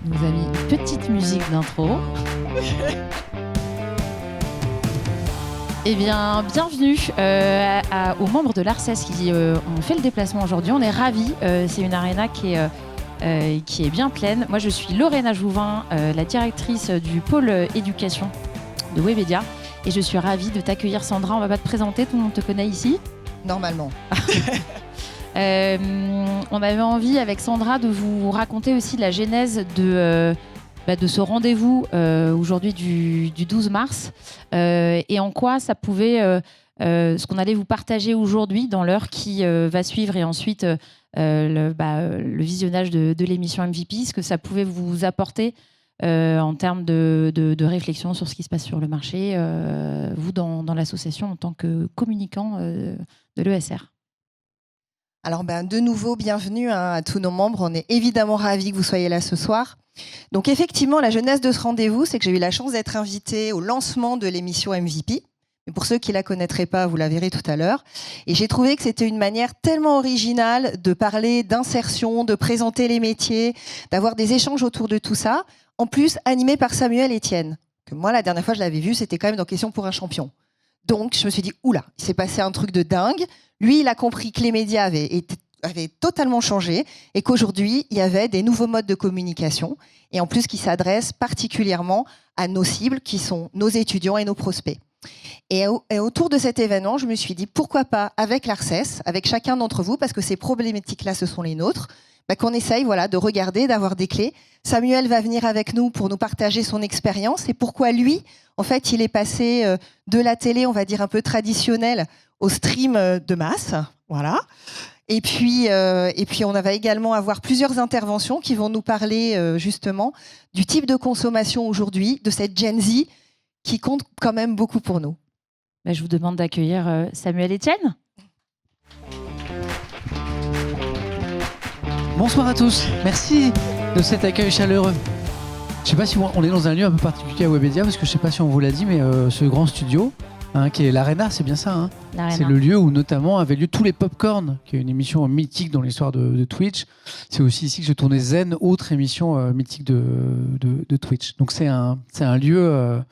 nous a mis une petite musique d'intro. Eh bien, bienvenue aux membres de l'ARCES qui ont fait le déplacement aujourd'hui. On est ravis. C'est une arena qui est bien pleine. Moi, je suis Lorena Jouvin, la directrice du pôle éducation de Webedia. Et je suis ravie de t'accueillir, Sandra. On ne va pas te présenter, tout le monde te connaît ici. Normalement. On avait envie, avec Sandra, de vous raconter aussi la genèse de ce rendez-vous aujourd'hui du 12 mars et en quoi ça pouvait, ce qu'on allait vous partager aujourd'hui dans l'heure qui va suivre et ensuite le visionnage de l'émission MVP, ce que ça pouvait vous apporter en termes de réflexion sur ce qui se passe sur le marché, vous dans l'association en tant que communicant de l'ESR. Alors de nouveau, bienvenue à tous nos membres. On est évidemment ravis que vous soyez là ce soir. Donc effectivement, la genèse de ce rendez-vous, c'est que j'ai eu la chance d'être invitée au lancement de l'émission MVP. Mais pour ceux qui ne la connaîtraient pas, vous la verrez tout à l'heure. Et j'ai trouvé que c'était une manière tellement originale de parler d'insertion, de présenter les métiers, d'avoir des échanges autour de tout ça. En plus, animé par Samuel Etienne. Que moi, la dernière fois, je l'avais vu, c'était quand même dans Question pour un champion. Donc, je me suis dit, oula, il s'est passé un truc de dingue. Lui, il a compris que les médias avaient totalement changé et qu'aujourd'hui, il y avait des nouveaux modes de communication et en plus qui s'adressent particulièrement à nos cibles qui sont nos étudiants et nos prospects. Et autour de cet événement, je me suis dit, pourquoi pas avec l'ARCES, avec chacun d'entre vous, parce que ces problématiques-là, ce sont les nôtres, qu'on essaye de regarder, d'avoir des clés. Samuel va venir avec nous pour nous partager son expérience et pourquoi lui, en fait, il est passé de la télé, on va dire un peu traditionnelle, au stream de masse. Voilà. Et puis, on va également avoir plusieurs interventions qui vont nous parler justement du type de consommation aujourd'hui, de cette Gen Z qui compte quand même beaucoup pour nous. Je vous demande d'accueillir Samuel Etienne. Bonsoir à tous, merci de cet accueil chaleureux. Je ne sais pas si on est dans un lieu un peu particulier à Webedia, parce que je ne sais pas si on vous l'a dit, mais ce grand studio, qui est l'Arena, c'est bien ça. C'est le lieu où notamment avaient lieu tous les Popcorn, qui est une émission mythique dans l'histoire de Twitch. C'est aussi ici que se tournait Zen, autre émission mythique de Twitch. Donc c'est un lieu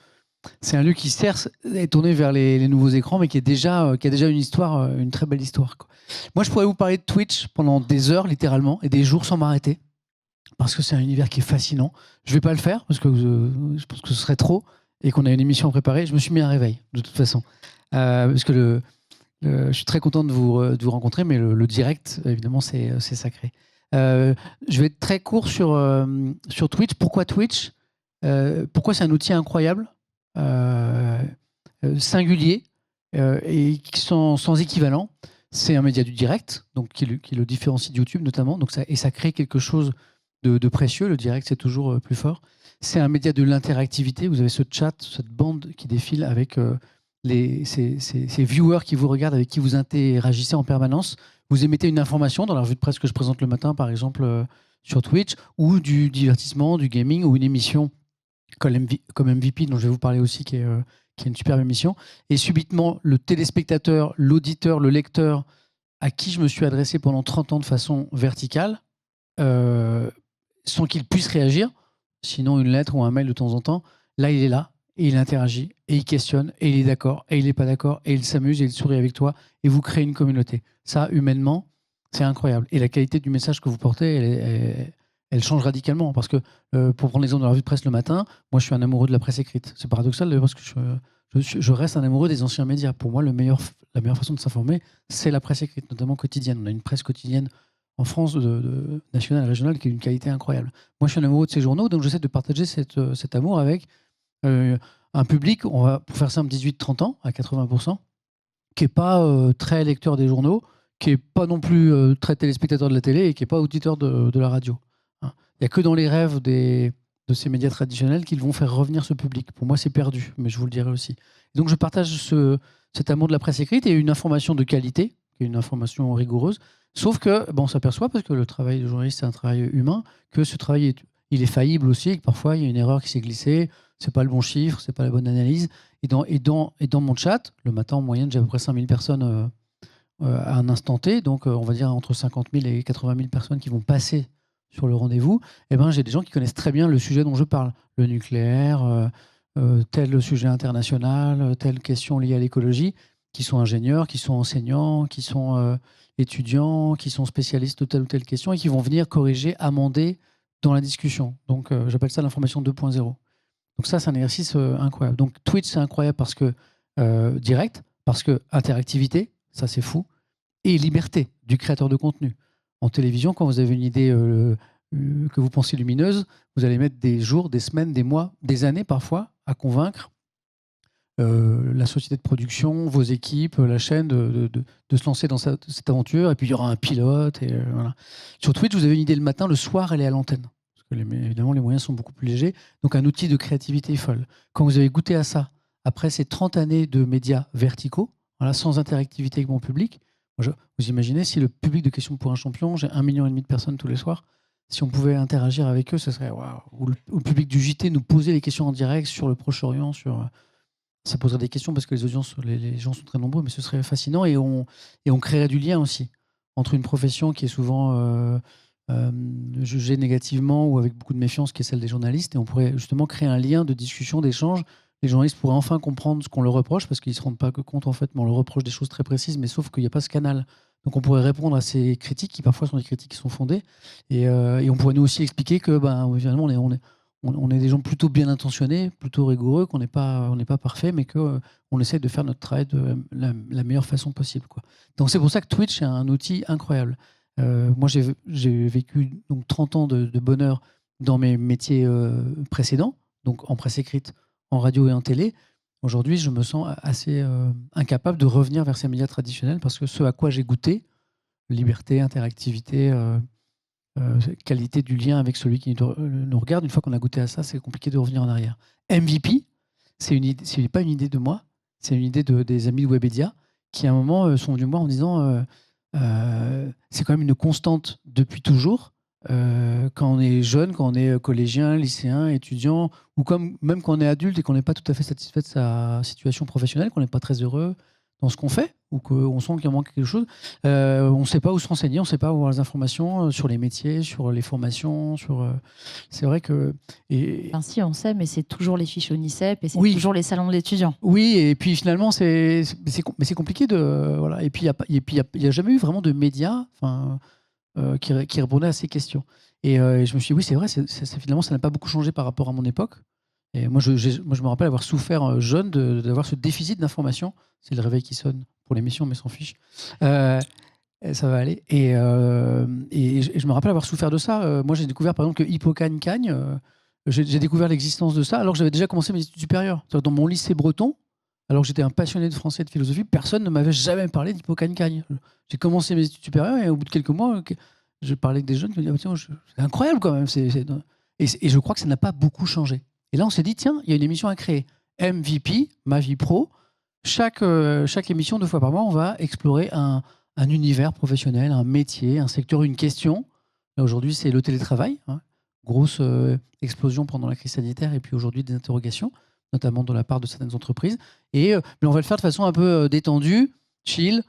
qui certes est tourné vers les nouveaux écrans, mais qui a déjà une histoire, une très belle histoire, quoi. Moi, je pourrais vous parler de Twitch pendant des heures, littéralement, et des jours sans m'arrêter, parce que c'est un univers qui est fascinant. Je ne vais pas le faire, parce que je pense que ce serait trop, et qu'on a une émission à préparer. Je me suis mis un réveil, de toute façon. Parce que je suis très content de vous rencontrer, mais le direct, évidemment, c'est sacré. Je vais être très court sur Twitch. Pourquoi Twitch ? Pourquoi c'est un outil incroyable, singulier, et sans équivalent. C'est un média du direct, donc qui le différencie de YouTube notamment, et ça crée quelque chose de précieux. Le direct, c'est toujours plus fort. C'est un média de l'interactivité. Vous avez ce chat, cette bande qui défile avec ces viewers qui vous regardent, avec qui vous interagissez en permanence. Vous émettez une information dans la revue de presse que je présente le matin, par exemple, sur Twitch, ou du divertissement, du gaming, ou une émission comme MVP, dont je vais vous parler aussi, qui est une superbe émission. Et subitement, le téléspectateur, l'auditeur, le lecteur, à qui je me suis adressé pendant 30 ans de façon verticale, sans qu'il puisse réagir, sinon une lettre ou un mail de temps en temps, là, il est là, et il interagit, et il questionne, et il est d'accord, et il n'est pas d'accord, et il s'amuse, et il sourit avec toi, et vous créez une communauté. Ça, humainement, c'est incroyable. Et la qualité du message que vous portez, elle change radicalement. Parce que, pour prendre l'exemple de la revue de presse le matin, moi, je suis un amoureux de la presse écrite. C'est paradoxal, d'ailleurs, parce que je reste un amoureux des anciens médias. Pour moi, la meilleure façon de s'informer, c'est la presse écrite, notamment quotidienne. On a une presse quotidienne en France, nationale et régionale, qui a une qualité incroyable. Moi, je suis un amoureux de ces journaux, donc j'essaie de partager cet amour avec un public, pour faire simple, 18-30 ans, à 80%, qui n'est pas très lecteur des journaux, qui n'est pas non plus très téléspectateur de la télé et qui n'est pas auditeur de la radio. Il n'y a que dans les rêves de ces médias traditionnels qu'ils vont faire revenir ce public. Pour moi, c'est perdu, mais je vous le dirai aussi. Donc, je partage cet amour de la presse écrite et une information de qualité, qui est une information rigoureuse. Sauf que, on s'aperçoit, parce que le travail de journaliste, c'est un travail humain, que ce travail, il est faillible aussi, et que parfois, il y a une erreur qui s'est glissée, c'est pas le bon chiffre, c'est pas la bonne analyse. Et dans mon chat, le matin, en moyenne, j'ai à peu près 5000 personnes à un instant T, donc on va dire entre 50 000 et 80 000 personnes qui vont passer sur le rendez-vous, j'ai des gens qui connaissent très bien le sujet dont je parle. Le nucléaire, tel sujet international, telle question liée à l'écologie, qui sont ingénieurs, qui sont enseignants, qui sont étudiants, qui sont spécialistes de telle ou telle question et qui vont venir corriger, amender dans la discussion. Donc, j'appelle ça l'information 2.0. Donc ça, c'est un exercice incroyable. Donc Twitch, c'est incroyable parce que direct, parce que interactivité, ça c'est fou, et liberté du créateur de contenu. En télévision, quand vous avez une idée que vous pensez lumineuse, vous allez mettre des jours, des semaines, des mois, des années parfois à convaincre la société de production, vos équipes, la chaîne de se lancer dans cette aventure. Et puis il y aura un pilote. Et, voilà. Sur Twitch, vous avez une idée le matin, le soir, elle est à l'antenne. Parce que évidemment, les moyens sont beaucoup plus légers. Donc un outil de créativité folle. Quand vous avez goûté à ça, après ces 30 années de médias verticaux, voilà, sans interactivité avec mon public, vous imaginez si le public de Questions pour un champion, j'ai 1,5 million de personnes tous les soirs, si on pouvait interagir avec eux, ce serait waouh. Ou le public du JT nous posait les questions en direct sur le Proche-Orient, ça poserait des questions parce que les audiences, les gens sont très nombreux, mais ce serait fascinant et on créerait du lien aussi entre une profession qui est souvent jugée négativement ou avec beaucoup de méfiance, qui est celle des journalistes, et on pourrait justement créer un lien de discussion, d'échange. Les journalistes pourraient enfin comprendre ce qu'on leur reproche, parce qu'ils ne se rendent pas compte, en fait, mais on leur reproche des choses très précises, mais sauf qu'il n'y a pas ce canal. Donc on pourrait répondre à ces critiques, qui parfois sont des critiques qui sont fondées, et on pourrait nous aussi expliquer que finalement, on est des gens plutôt bien intentionnés, plutôt rigoureux, qu'on n'est pas parfait, mais qu'on essaie de faire notre travail de la meilleure façon possible, quoi. Donc c'est pour ça que Twitch est un outil incroyable. Moi, j'ai vécu donc 30 ans de bonheur dans mes métiers précédents, donc en presse écrite, en radio et en télé. Aujourd'hui, je me sens assez incapable de revenir vers ces médias traditionnels parce que ce à quoi j'ai goûté, liberté, interactivité, qualité du lien avec celui qui nous regarde, une fois qu'on a goûté à ça, c'est compliqué de revenir en arrière. MVP, c'est pas une idée de moi, c'est une idée des amis de Webedia qui, à un moment, sont venus me voir en disant c'est quand même une constante depuis toujours. Quand on est jeune, quand on est collégien, lycéen, étudiant, ou même quand on est adulte et qu'on n'est pas tout à fait satisfait de sa situation professionnelle, qu'on n'est pas très heureux dans ce qu'on fait, ou qu'on sent qu'il manque quelque chose, on ne sait pas où se renseigner, on ne sait pas où avoir les informations sur les métiers, sur les formations, c'est vrai que... Enfin, si, on sait, mais c'est toujours les fiches ONICEP et c'est toujours les salons d'étudiants. Oui, et puis finalement, c'est compliqué de... Voilà. Et puis, il n'y a jamais eu vraiment de médias qui répondaient à ces questions. Et je me suis dit, oui, c'est vrai, finalement, ça n'a pas beaucoup changé par rapport à mon époque. Et moi, je me rappelle avoir souffert jeune d'avoir ce déficit d'information. C'est le réveil qui sonne pour l'émission, mais s'en fiche. Ça va aller. Et je me rappelle avoir souffert de ça. Moi, j'ai découvert, par exemple, que Hippocagne-Cagne, j'ai découvert l'existence de ça alors que j'avais déjà commencé mes études supérieures. Dans mon lycée breton, alors que j'étais un passionné de français et de philosophie, personne ne m'avait jamais parlé d'Hippocagne-Cagne. J'ai commencé mes études supérieures et au bout de quelques mois, je parlais avec des jeunes qui me disaient c'est incroyable quand même. Et je crois que ça n'a pas beaucoup changé. Et là, on s'est dit, tiens, il y a une émission à créer. MVP, Ma Vie Pro. Chaque émission, 2 fois par mois, on va explorer un univers professionnel, un métier, un secteur, une question. Là, aujourd'hui, c'est le télétravail. Grosse explosion pendant la crise sanitaire et puis aujourd'hui des interrogations, notamment de la part de certaines entreprises. Mais on va le faire de façon un peu détendue, chill,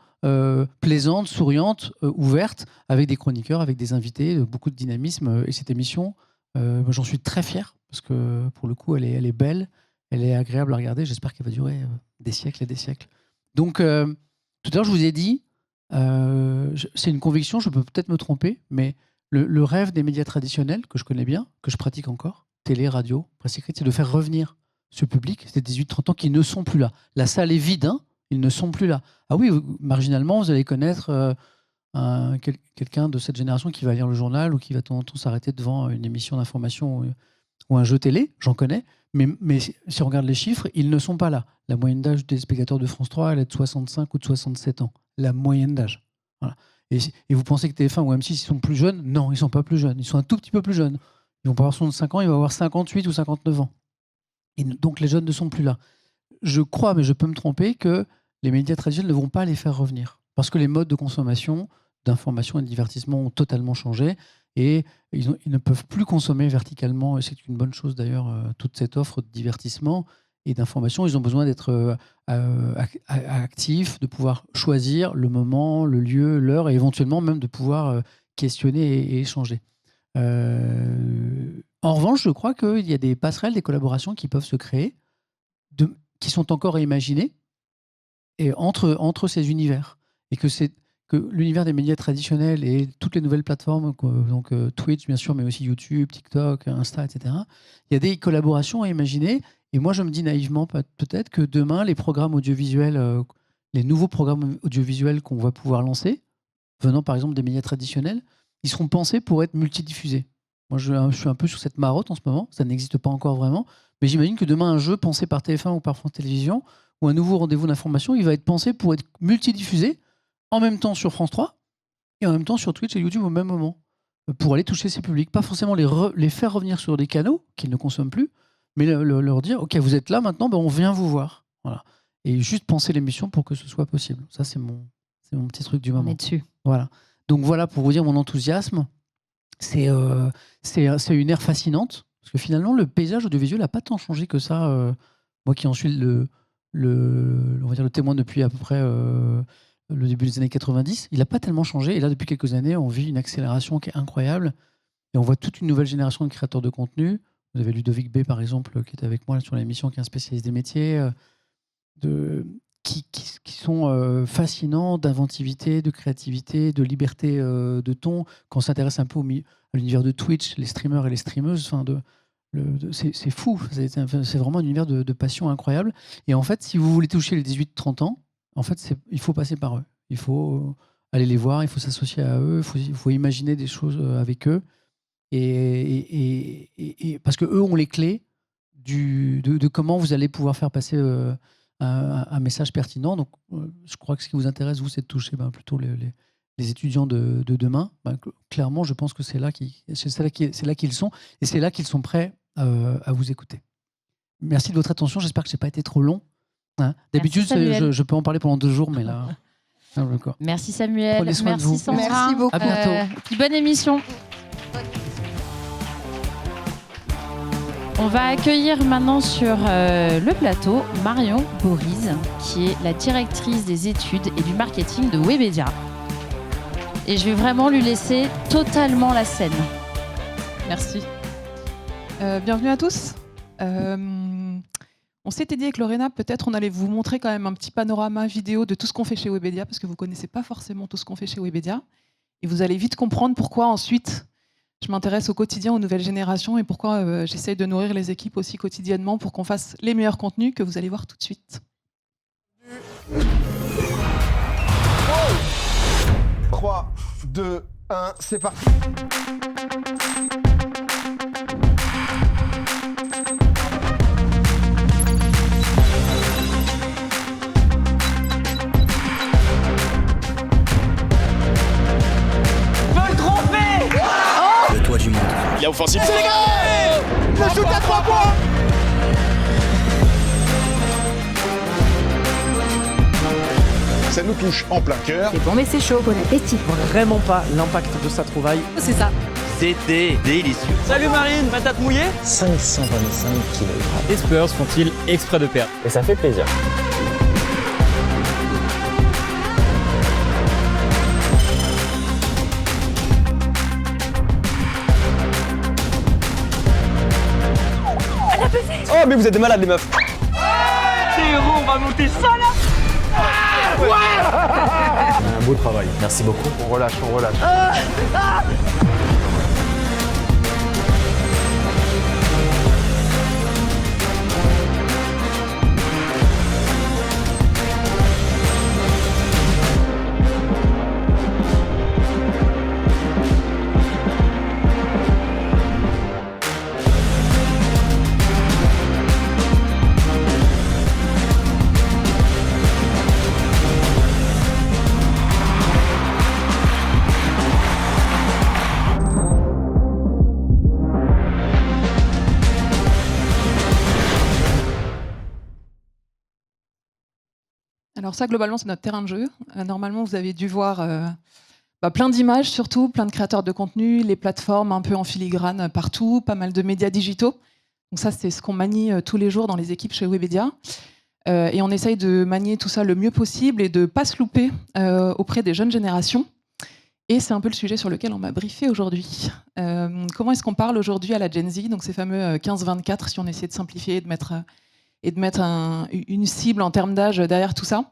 plaisante, souriante, ouverte, avec des chroniqueurs, avec des invités, beaucoup de dynamisme. Et cette émission, j'en suis très fier parce que pour le coup, elle est belle, elle est agréable à regarder. J'espère qu'elle va durer des siècles et des siècles. Donc, tout à l'heure, je vous ai dit, c'est une conviction, je peux peut-être me tromper, mais le rêve des médias traditionnels, que je connais bien, que je pratique encore, télé, radio, presse écrite, c'est de faire revenir ce public, ces 18-30 ans qui ne sont plus là. La salle est vide, hein, ils ne sont plus là. Ah oui, marginalement, vous allez connaître quelqu'un de cette génération qui va lire le journal ou qui va de temps en temps s'arrêter devant une émission d'information ou un jeu télé, j'en connais, mais si on regarde les chiffres, ils ne sont pas là. La moyenne d'âge des spectateurs de France 3, elle est de 65 ou de 67 ans. La moyenne d'âge. Voilà. Et vous pensez que TF1 ou M6, ils sont plus jeunes? Non, ils ne sont pas plus jeunes. Ils sont un tout petit peu plus jeunes. Ils vont pas avoir 65 ans, ils vont avoir 58 ou 59 ans. Et donc les jeunes ne sont plus là. Je crois, mais je peux me tromper, que les médias traditionnels ne vont pas les faire revenir. Parce que les modes de consommation, d'information et de divertissement ont totalement changé. Et ils ne peuvent plus consommer verticalement, et c'est une bonne chose d'ailleurs, toute cette offre de divertissement et d'information. Ils ont besoin d'être actifs, de pouvoir choisir le moment, le lieu, l'heure, et éventuellement même de pouvoir questionner et échanger. En revanche, je crois qu'il y a des passerelles, des collaborations qui peuvent se créer, qui sont encore à imaginer, et entre ces univers. Et que l'univers des médias traditionnels et toutes les nouvelles plateformes, donc Twitch bien sûr, mais aussi YouTube, TikTok, Insta, etc., il y a des collaborations à imaginer. Et moi, je me dis naïvement peut-être que demain, les programmes audiovisuels, les nouveaux programmes audiovisuels qu'on va pouvoir lancer, venant par exemple des médias traditionnels, ils seront pensés pour être multidiffusés. Moi, je suis un peu sur cette marotte en ce moment. Ça n'existe pas encore vraiment. Mais j'imagine que demain, un jeu pensé par TF1 ou par France Télévisions, ou un nouveau rendez-vous d'information, il va être pensé pour être multidiffusé en même temps sur France 3 et en même temps sur Twitch et YouTube au même moment, pour aller toucher ces publics. Pas forcément les faire revenir sur des canaux qu'ils ne consomment plus, mais leur dire « Ok, vous êtes là maintenant, ben on vient vous voir. » Voilà. Et juste penser l'émission pour que ce soit possible. Ça, c'est mon petit truc du moment. On est dessus. Voilà. Donc voilà, pour vous dire mon enthousiasme, c'est une ère fascinante, parce que finalement, le paysage audiovisuel n'a pas tant changé que ça. Moi qui en suis on va dire le témoin depuis à peu près le début des années 90, il n'a pas tellement changé. Et là, depuis quelques années, on vit une accélération qui est incroyable. Et on voit toute une nouvelle génération de créateurs de contenu. Vous avez Ludovic B, par exemple, qui est avec moi là, sur l'émission, qui est un spécialiste des métiers, qui sont fascinants d'inventivité, de créativité, de liberté de ton. Quand on s'intéresse un peu à l'univers de Twitch, les streamers et les streameuses, c'est fou. C'est vraiment un univers de passion incroyable. Et en fait, si vous voulez toucher les 18-30 ans, en fait, il faut passer par eux. Il faut aller les voir, il faut s'associer à eux, il faut imaginer des choses avec eux. Et parce qu'eux ont les clés de comment vous allez pouvoir faire passer un message pertinent. Donc, je crois que ce qui vous intéresse, vous, c'est de toucher plutôt les étudiants de demain. Clairement, je pense que c'est là qu'ils sont, et c'est là qu'ils sont prêts à vous écouter. Merci de votre attention. J'espère que je n'ai pas été trop long. Hein. D'habitude, je peux en parler pendant 2 jours, mais là... Merci Samuel. Prenez soin de vous. Sandra. Merci beaucoup. À bientôt. Puis bonne émission. On va accueillir maintenant sur le plateau Marion Borise, qui est la directrice des études et du marketing de Webedia. Et je vais vraiment lui laisser totalement la scène. Merci. Bienvenue à tous. On s'était dit avec Lorena, peut-être on allait vous montrer quand même un petit panorama vidéo de tout ce qu'on fait chez Webedia, parce que vous ne connaissez pas forcément tout ce qu'on fait chez Webedia. Et vous allez vite comprendre pourquoi ensuite je m'intéresse au quotidien, aux nouvelles générations, et pourquoi j'essaye de nourrir les équipes aussi quotidiennement pour qu'on fasse les meilleurs contenus que vous allez voir tout de suite. 3, 2, 1, c'est parti. Du monde. Il y a offensive. C'est les gars. Le shoot à 3 points. Ça nous touche en plein cœur. C'est bon mais c'est chaud, bon appétit. Vraiment pas l'impact de sa trouvaille. C'est ça. C'était délicieux. Salut Marine, patate mouillée. 525 kg. Les Spurs font-ils exprès de perdre? Et ça fait plaisir. Oh mais vous êtes des malades les meufs. C'est héros, on va monter ça là. Un beau travail. Merci beaucoup. On relâche. Alors ça, globalement, c'est notre terrain de jeu. Normalement, vous avez dû voir plein d'images, surtout, plein de créateurs de contenu, les plateformes un peu en filigrane partout, pas mal de médias digitaux. Donc ça, c'est ce qu'on manie tous les jours dans les équipes chez Webedia. Et on essaye de manier tout ça le mieux possible et de ne pas se louper auprès des jeunes générations. Et c'est un peu le sujet sur lequel on m'a briefé aujourd'hui. Comment est-ce qu'on parle aujourd'hui à la Gen Z, donc ces fameux 15-24, si on essaie de simplifier et de mettre une cible en termes d'âge derrière tout ça.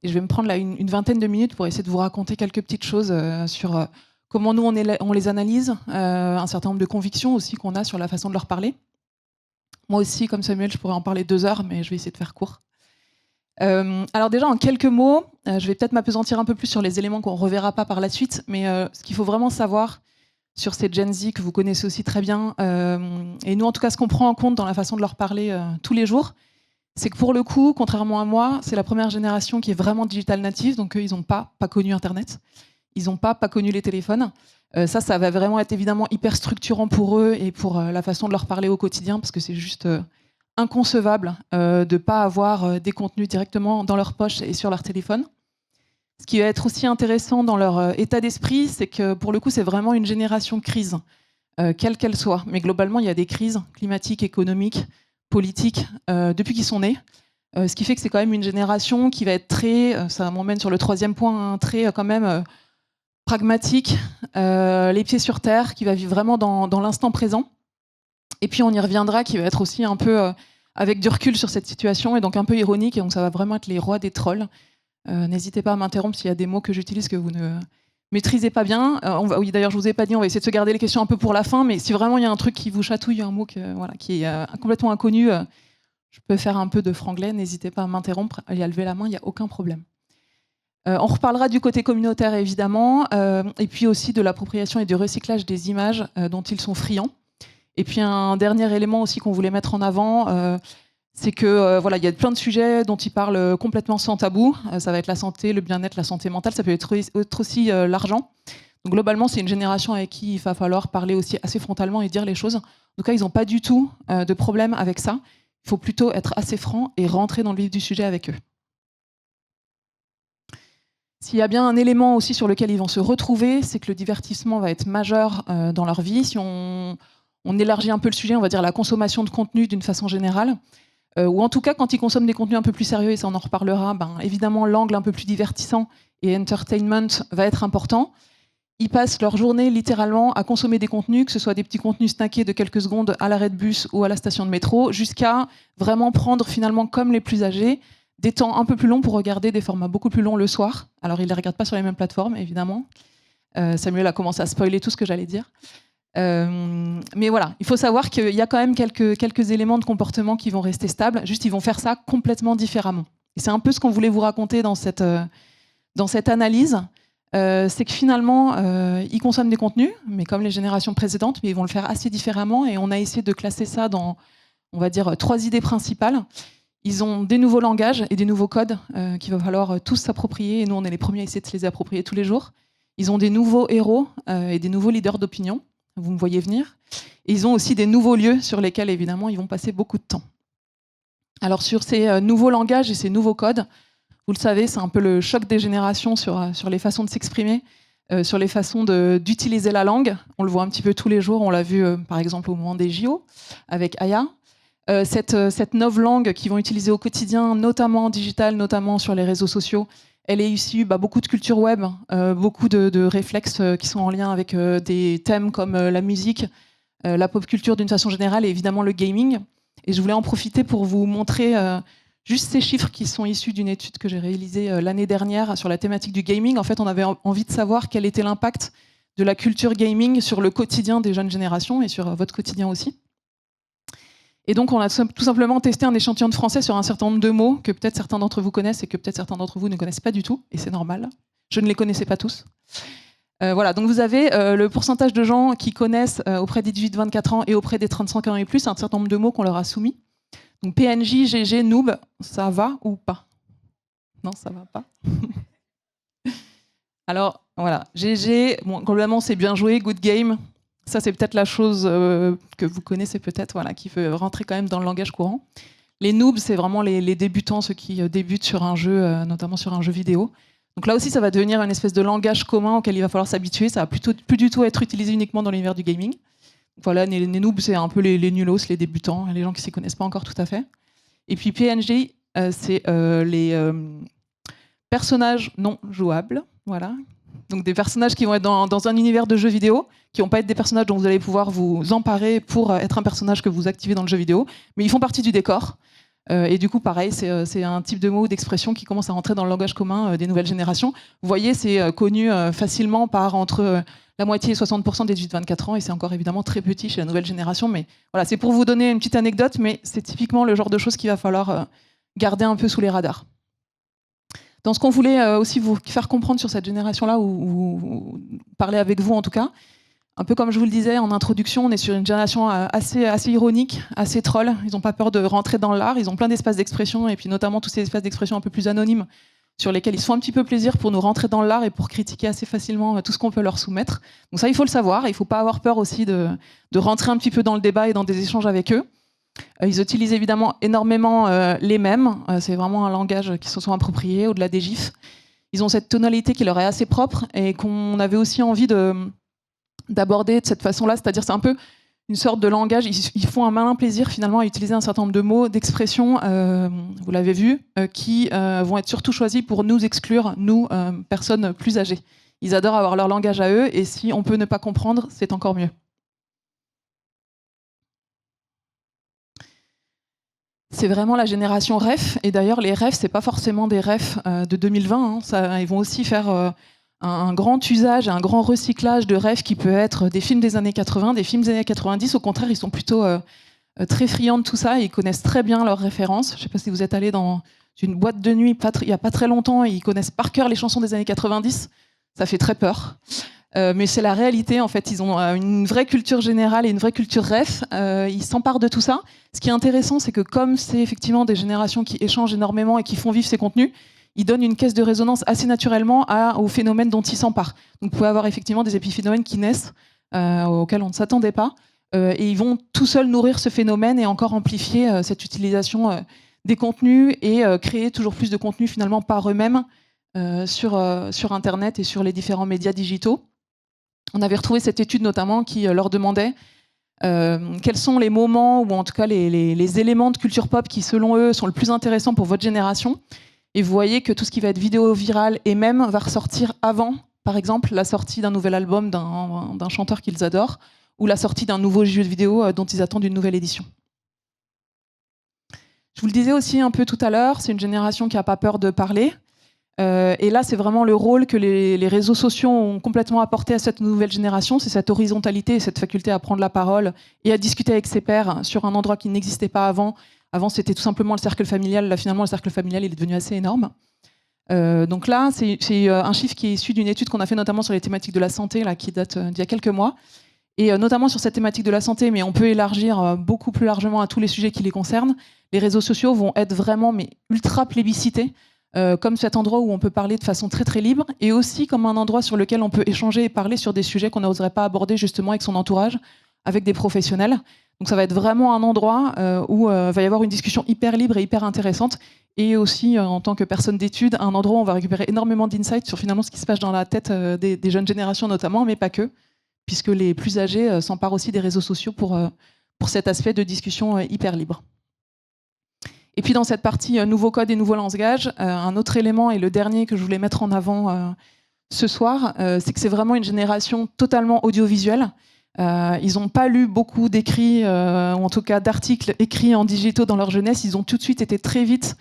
Et je vais me prendre là une vingtaine de minutes pour essayer de vous raconter quelques petites choses sur comment nous on les analyse, un certain nombre de convictions aussi qu'on a sur la façon de leur parler. Moi aussi, comme Samuel, je pourrais en parler 2 heures, mais je vais essayer de faire court. Alors déjà, en quelques mots, je vais peut-être m'apesantir un peu plus sur les éléments qu'on ne reverra pas par la suite, mais ce qu'il faut vraiment savoir sur ces Gen Z que vous connaissez aussi très bien, et nous en tout cas ce qu'on prend en compte dans la façon de leur parler tous les jours, c'est que pour le coup, contrairement à moi, c'est la première génération qui est vraiment digital native, donc eux, ils n'ont pas connu Internet, ils n'ont pas connu les téléphones. Ça va vraiment être évidemment hyper structurant pour eux et pour la façon de leur parler au quotidien, parce que c'est juste inconcevable de ne pas avoir des contenus directement dans leur poche et sur leur téléphone. Ce qui va être aussi intéressant dans leur état d'esprit, c'est que pour le coup, c'est vraiment une génération de crise, quelle qu'elle soit. Mais globalement, il y a des crises climatiques, économiques, politiques, depuis qu'ils sont nés. Ce qui fait que c'est quand même une génération qui va être très, ça m'emmène sur le 3e point, très quand même pragmatique, les pieds sur terre, qui va vivre vraiment dans l'instant présent. Et puis on y reviendra, qui va être aussi un peu avec du recul sur cette situation, et donc un peu ironique, et donc ça va vraiment être les rois des trolls. N'hésitez pas à m'interrompre s'il y a des mots que j'utilise que vous ne maîtrisez pas bien. Oui, d'ailleurs, je vous ai pas dit, on va essayer de se garder les questions un peu pour la fin, mais si vraiment il y a un truc qui vous chatouille, un mot qui est complètement inconnu, je peux faire un peu de franglais, n'hésitez pas à m'interrompre et à lever la main, il n'y a aucun problème. On reparlera du côté communautaire, évidemment, et puis aussi de l'appropriation et du recyclage des images dont ils sont friands. Et puis un dernier élément aussi qu'on voulait mettre en avant, c'est que voilà, il y a plein de sujets dont ils parlent complètement sans tabou. Ça va être la santé, le bien-être, la santé mentale, ça peut être aussi l'argent. Donc globalement, c'est une génération avec qui il va falloir parler aussi assez frontalement et dire les choses. En tout cas, ils n'ont pas du tout de problème avec ça. Il faut plutôt être assez franc et rentrer dans le vif du sujet avec eux. S'il y a bien un élément aussi sur lequel ils vont se retrouver, c'est que le divertissement va être majeur dans leur vie. Si on élargit un peu le sujet, on va dire la consommation de contenu d'une façon générale, ou en tout cas quand ils consomment des contenus un peu plus sérieux, et ça on en reparlera, évidemment l'angle un peu plus divertissant et entertainment va être important. Ils passent leur journée littéralement à consommer des contenus, que ce soit des petits contenus snackés de quelques secondes à l'arrêt de bus ou à la station de métro, jusqu'à vraiment prendre finalement, comme les plus âgés, des temps un peu plus longs pour regarder des formats beaucoup plus longs le soir. Alors ils ne les regardent pas sur les mêmes plateformes, évidemment. Samuel a commencé à spoiler tout ce que j'allais dire. Mais voilà, il faut savoir qu'il y a quand même quelques éléments de comportement qui vont rester stables, juste ils vont faire ça complètement différemment. Et c'est un peu ce qu'on voulait vous raconter dans cette analyse, c'est que finalement, ils consomment des contenus, mais comme les générations précédentes, mais ils vont le faire assez différemment, et on a essayé de classer ça dans, on va dire, 3 idées principales. Ils ont des nouveaux langages et des nouveaux codes qu'il va falloir tous s'approprier, et nous on est les premiers à essayer de se les approprier tous les jours. Ils ont des nouveaux héros et des nouveaux leaders d'opinion. Vous me voyez venir. Et ils ont aussi des nouveaux lieux sur lesquels, évidemment, ils vont passer beaucoup de temps. Alors, sur ces nouveaux langages et ces nouveaux codes, vous le savez, c'est un peu le choc des générations sur les façons de s'exprimer, sur les façons d'utiliser la langue. On le voit un petit peu tous les jours. On l'a vu, par exemple, au moment des JO, avec Aya. Cette novlangue qu'ils vont utiliser au quotidien, notamment en digital, notamment sur les réseaux sociaux, elle est issue beaucoup de culture web, beaucoup de réflexes qui sont en lien avec des thèmes comme la musique, la pop culture d'une façon générale et évidemment le gaming. Et je voulais en profiter pour vous montrer juste ces chiffres qui sont issus d'une étude que j'ai réalisée l'année dernière sur la thématique du gaming. En fait, on avait envie de savoir quel était l'impact de la culture gaming sur le quotidien des jeunes générations et sur votre quotidien aussi. Et donc, on a tout simplement testé un échantillon de français sur un certain nombre de mots que peut-être certains d'entre vous connaissent et que peut-être certains d'entre vous ne connaissent pas du tout, et c'est normal. Je ne les connaissais pas tous. Voilà, donc vous avez le pourcentage de gens qui connaissent auprès des 18-24 ans et auprès des 35 ans et plus un certain nombre de mots qu'on leur a soumis. Donc PNJ, GG, noob, ça va ou pas? Non, ça va pas. Alors, voilà, GG, bon, globalement, c'est bien joué, good game. Ça, c'est peut-être la chose que vous connaissez peut-être, voilà, qui veut rentrer quand même dans le langage courant. Les noobs, c'est vraiment les débutants, ceux qui débutent sur un jeu, notamment sur un jeu vidéo. Donc là aussi, ça va devenir une espèce de langage commun auquel il va falloir s'habituer. Ça va plus du tout être utilisé uniquement dans l'univers du gaming. Donc voilà, les noobs, c'est un peu les nulos, les débutants, les gens qui ne s'y connaissent pas encore tout à fait. Et puis PNJ, c'est les personnages non jouables, voilà, Donc des personnages qui vont être dans un univers de jeux vidéo, qui vont pas être des personnages dont vous allez pouvoir vous emparer pour être un personnage que vous activez dans le jeu vidéo, mais ils font partie du décor. Et du coup, pareil, c'est un type de mot ou d'expression qui commence à rentrer dans le langage commun des nouvelles générations. Vous voyez, c'est connu facilement par entre la moitié et 60% des 18-24 ans, et c'est encore évidemment très petit chez la nouvelle génération. Mais voilà, c'est pour vous donner une petite anecdote, mais c'est typiquement le genre de choses qu'il va falloir garder un peu sous les radars. Dans ce qu'on voulait aussi vous faire comprendre sur cette génération-là, ou parler avec vous en tout cas, un peu comme je vous le disais en introduction, on est sur une génération assez ironique, assez troll. Ils n'ont pas peur de rentrer dans l'art, ils ont plein d'espaces d'expression, et puis notamment tous ces espaces d'expression un peu plus anonymes, sur lesquels ils se font un petit peu plaisir pour nous rentrer dans l'art et pour critiquer assez facilement tout ce qu'on peut leur soumettre. Donc ça, il faut le savoir, il ne faut pas avoir peur aussi de rentrer un petit peu dans le débat et dans des échanges avec eux. Ils utilisent évidemment énormément les mèmes, c'est vraiment un langage qui se sont appropriés au-delà des gifs. Ils ont cette tonalité qui leur est assez propre et qu'on avait aussi envie d'aborder de cette façon-là, c'est-à-dire c'est un peu une sorte de langage, ils font un malin plaisir finalement à utiliser un certain nombre de mots, d'expressions, vous l'avez vu, qui vont être surtout choisis pour nous exclure, nous, personnes plus âgées. Ils adorent avoir leur langage à eux et si on peut ne pas comprendre, c'est encore mieux. C'est vraiment la génération ref, et d'ailleurs les refs, c'est pas forcément des refs de 2020, hein. Ils vont aussi faire un grand usage, un grand recyclage de refs qui peut être des films des années 80, des films des années 90. Au contraire, ils sont plutôt très friands de tout ça, et ils connaissent très bien leurs références. Je sais pas si vous êtes allé dans une boîte de nuit il y a pas très longtemps, et ils connaissent par cœur les chansons des années 90. Ça fait très peur. Mais c'est la réalité, en fait. Ils ont une vraie culture générale et une vraie culture ref. Ils s'emparent de tout ça. Ce qui est intéressant, c'est que comme c'est effectivement des générations qui échangent énormément et qui font vivre ces contenus, ils donnent une caisse de résonance assez naturellement aux phénomènes dont ils s'emparent. Donc vous pouvez avoir effectivement des épiphénomènes qui naissent, auxquels on ne s'attendait pas, et ils vont tout seuls nourrir ce phénomène et encore amplifier cette utilisation des contenus et créer toujours plus de contenus finalement par eux-mêmes sur Internet et sur les différents médias digitaux. On avait retrouvé cette étude notamment qui leur demandait quels sont les moments ou en tout cas les éléments de culture pop qui selon eux sont le plus intéressants pour votre génération. Et vous voyez que tout ce qui va être vidéo virale et même va ressortir avant, par exemple, la sortie d'un nouvel album d'un chanteur qu'ils adorent ou la sortie d'un nouveau jeu vidéo dont ils attendent une nouvelle édition. Je vous le disais aussi un peu tout à l'heure, c'est une génération qui n'a pas peur de parler. Et là, c'est vraiment le rôle que les réseaux sociaux ont complètement apporté à cette nouvelle génération, c'est cette horizontalité, cette faculté à prendre la parole et à discuter avec ses pairs sur un endroit qui n'existait pas avant. Avant, c'était tout simplement le cercle familial. Là, finalement, le cercle familial il est devenu assez énorme. Donc là, c'est un chiffre qui est issu d'une étude qu'on a fait notamment sur les thématiques de la santé, là, qui date d'il y a quelques mois. Et notamment sur cette thématique de la santé, mais on peut élargir beaucoup plus largement à tous les sujets qui les concernent. Les réseaux sociaux vont être vraiment ultra plébiscités. Comme cet endroit où on peut parler de façon très très libre et aussi comme un endroit sur lequel on peut échanger et parler sur des sujets qu'on n'oserait pas aborder justement avec son entourage, avec des professionnels. Donc ça va être vraiment un endroit où va y avoir une discussion hyper libre et hyper intéressante et aussi en tant que personne d'étude, un endroit où on va récupérer énormément d'insights sur finalement ce qui se passe dans la tête des jeunes générations notamment, mais pas que, puisque les plus âgés s'emparent aussi des réseaux sociaux pour cet aspect de discussion hyper libre. Et puis dans cette partie nouveau code et nouveau langage, un autre élément et le dernier que je voulais mettre en avant ce soir, c'est que c'est vraiment une génération totalement audiovisuelle. Ils n'ont pas lu beaucoup d'écrits, ou en tout cas d'articles écrits en digitaux dans leur jeunesse. Ils ont tout de suite été très vite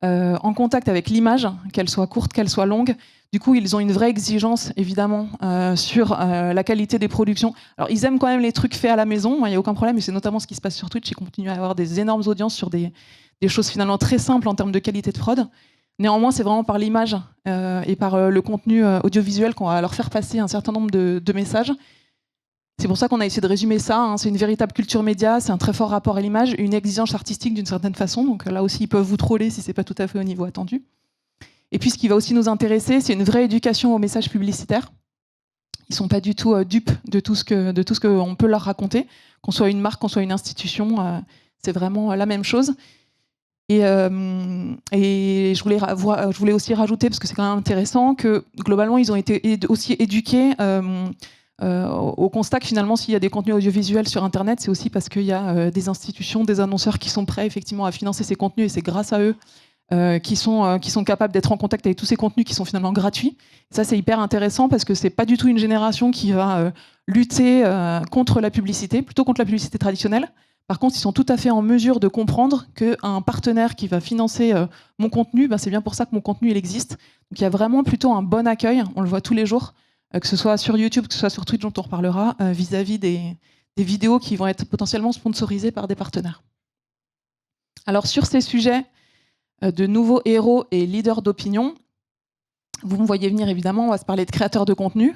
en contact avec l'image, qu'elle soit courte, qu'elle soit longue. Du coup, ils ont une vraie exigence, évidemment, sur la qualité des productions. Alors, ils aiment quand même les trucs faits à la maison, il n'y a aucun problème, et c'est notamment ce qui se passe sur Twitch. Ils continuent à avoir des énormes audiences sur des choses finalement très simples en termes de qualité de prod. Néanmoins, c'est vraiment par l'image et par le contenu audiovisuel qu'on va leur faire passer un certain nombre de messages. C'est pour ça qu'on a essayé de résumer ça. Hein. C'est une véritable culture média, c'est un très fort rapport à l'image, une exigence artistique d'une certaine façon. Donc là aussi, ils peuvent vous troller si ce n'est pas tout à fait au niveau attendu. Et puis, ce qui va aussi nous intéresser, c'est une vraie éducation au message publicitaire. Ils ne sont pas du tout dupes de tout ce qu'on peut leur raconter, qu'on soit une marque, qu'on soit une institution. C'est vraiment la même chose. Et je voulais aussi rajouter, parce que c'est quand même intéressant, que globalement, ils ont été aussi éduqués au constat que finalement, s'il y a des contenus audiovisuels sur Internet, c'est aussi parce qu'il y a des institutions, des annonceurs qui sont prêts effectivement à financer ces contenus, et c'est grâce à eux qui sont capables d'être en contact avec tous ces contenus qui sont finalement gratuits. Ça, c'est hyper intéressant parce que c'est pas du tout une génération qui va lutter contre la publicité, plutôt contre la publicité traditionnelle. Par contre, ils sont tout à fait en mesure de comprendre qu'un partenaire qui va financer mon contenu, c'est bien pour ça que mon contenu il existe. Donc il y a vraiment plutôt un bon accueil, on le voit tous les jours, que ce soit sur YouTube, que ce soit sur Twitch dont on reparlera, vis-à-vis des vidéos qui vont être potentiellement sponsorisées par des partenaires. Alors sur ces sujets de nouveaux héros et leaders d'opinion, vous me voyez venir évidemment, on va se parler de créateurs de contenu.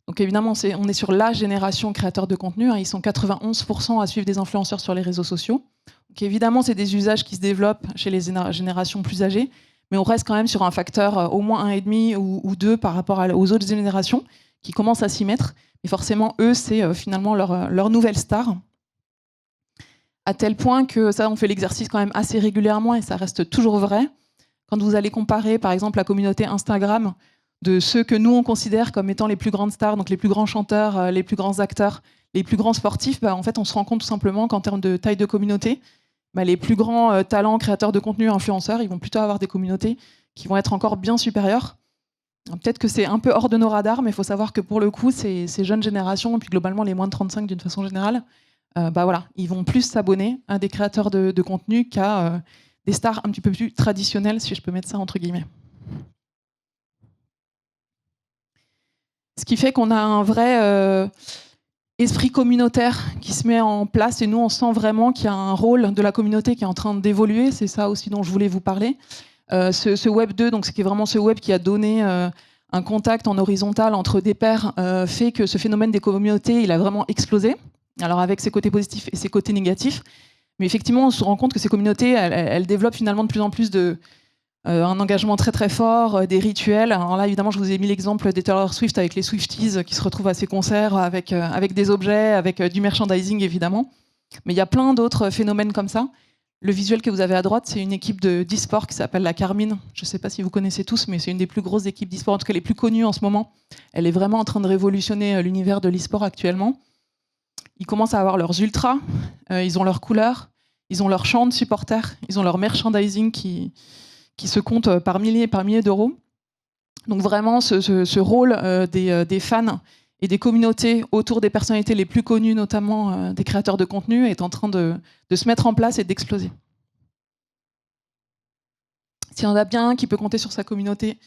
Donc évidemment, on est sur la génération créateurs de contenu. Ils sont 91% à suivre des influenceurs sur les réseaux sociaux. Donc évidemment, c'est des usages qui se développent chez les générations plus âgées, mais on reste quand même sur un facteur au moins 1,5 ou 2 par rapport aux autres générations qui commencent à s'y mettre. Et forcément, eux, c'est finalement leur nouvelle star. À tel point que ça, on fait l'exercice quand même assez régulièrement et ça reste toujours vrai. Quand vous allez comparer, par exemple, la communauté Instagram de ceux que nous, on considère comme étant les plus grandes stars, donc les plus grands chanteurs, les plus grands acteurs, les plus grands sportifs, en fait, on se rend compte tout simplement qu'en termes de taille de communauté, les plus grands talents, créateurs de contenu, influenceurs, ils vont plutôt avoir des communautés qui vont être encore bien supérieures. Peut-être que c'est un peu hors de nos radars, mais il faut savoir que pour le coup, ces jeunes générations, et puis globalement les moins de 35 d'une façon générale, ils vont plus s'abonner à des créateurs de contenu qu'à des stars un petit peu plus traditionnelles, si je peux mettre ça entre guillemets. Ce qui fait qu'on a un vrai esprit communautaire qui se met en place et nous, on sent vraiment qu'il y a un rôle de la communauté qui est en train d'évoluer. C'est ça aussi dont je voulais vous parler. Ce Web 2, donc c'est vraiment ce web qui a donné un contact en horizontal entre des pairs, fait que ce phénomène des communautés, il a vraiment explosé. Alors avec ses côtés positifs et ses côtés négatifs. Mais effectivement, on se rend compte que ces communautés, elles développent finalement de plus en plus un engagement très très fort, des rituels. Alors là, évidemment, je vous ai mis l'exemple des Taylor Swift avec les Swifties qui se retrouvent à ses concerts avec des objets, avec du merchandising évidemment. Mais il y a plein d'autres phénomènes comme ça. Le visuel que vous avez à droite, c'est une équipe d'e-sport qui s'appelle la Carmine. Je ne sais pas si vous connaissez tous, mais c'est une des plus grosses équipes d'e-sport, en tout cas les plus connues en ce moment. Elle est vraiment en train de révolutionner l'univers de l'e-sport actuellement. Ils commencent à avoir leurs ultras, ils ont leurs couleurs, ils ont leurs chants de supporters, ils ont leur merchandising qui se compte par milliers d'euros. Donc vraiment, ce rôle des fans et des communautés autour des personnalités les plus connues, notamment des créateurs de contenu, est en train de se mettre en place et d'exploser. S'il y en a bien un qui peut compter sur sa communauté,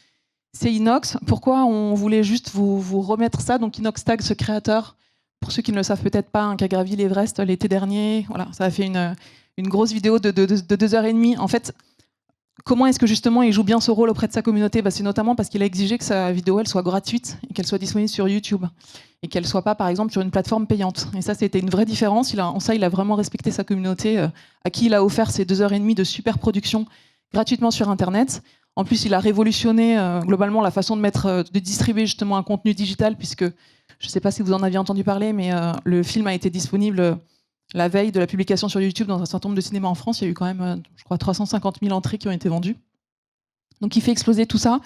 c'est Inox. Pourquoi on voulait juste vous remettre ça? Donc Inox Tag, ce créateur, pour ceux qui ne le savent peut-être pas, qui a gravi l'Everest l'été dernier, voilà, ça a fait une grosse vidéo de 2h30. En fait, comment est-ce que justement il joue bien ce rôle auprès de sa communauté? C'est notamment parce qu'il a exigé que sa vidéo elle soit gratuite et qu'elle soit disponible sur YouTube et qu'elle ne soit pas par exemple sur une plateforme payante. Et ça, c'était une vraie différence. Il a vraiment respecté sa communauté à qui il a offert ces 2h30 de super production gratuitement sur Internet. En plus, il a révolutionné globalement la façon de distribuer justement un contenu digital, puisque je ne sais pas si vous en aviez entendu parler, mais le film a été disponible la veille de la publication sur YouTube dans un certain nombre de cinémas en France. Il y a eu quand même, je crois, 350 000 entrées qui ont été vendues. Donc il fait exploser tout ça,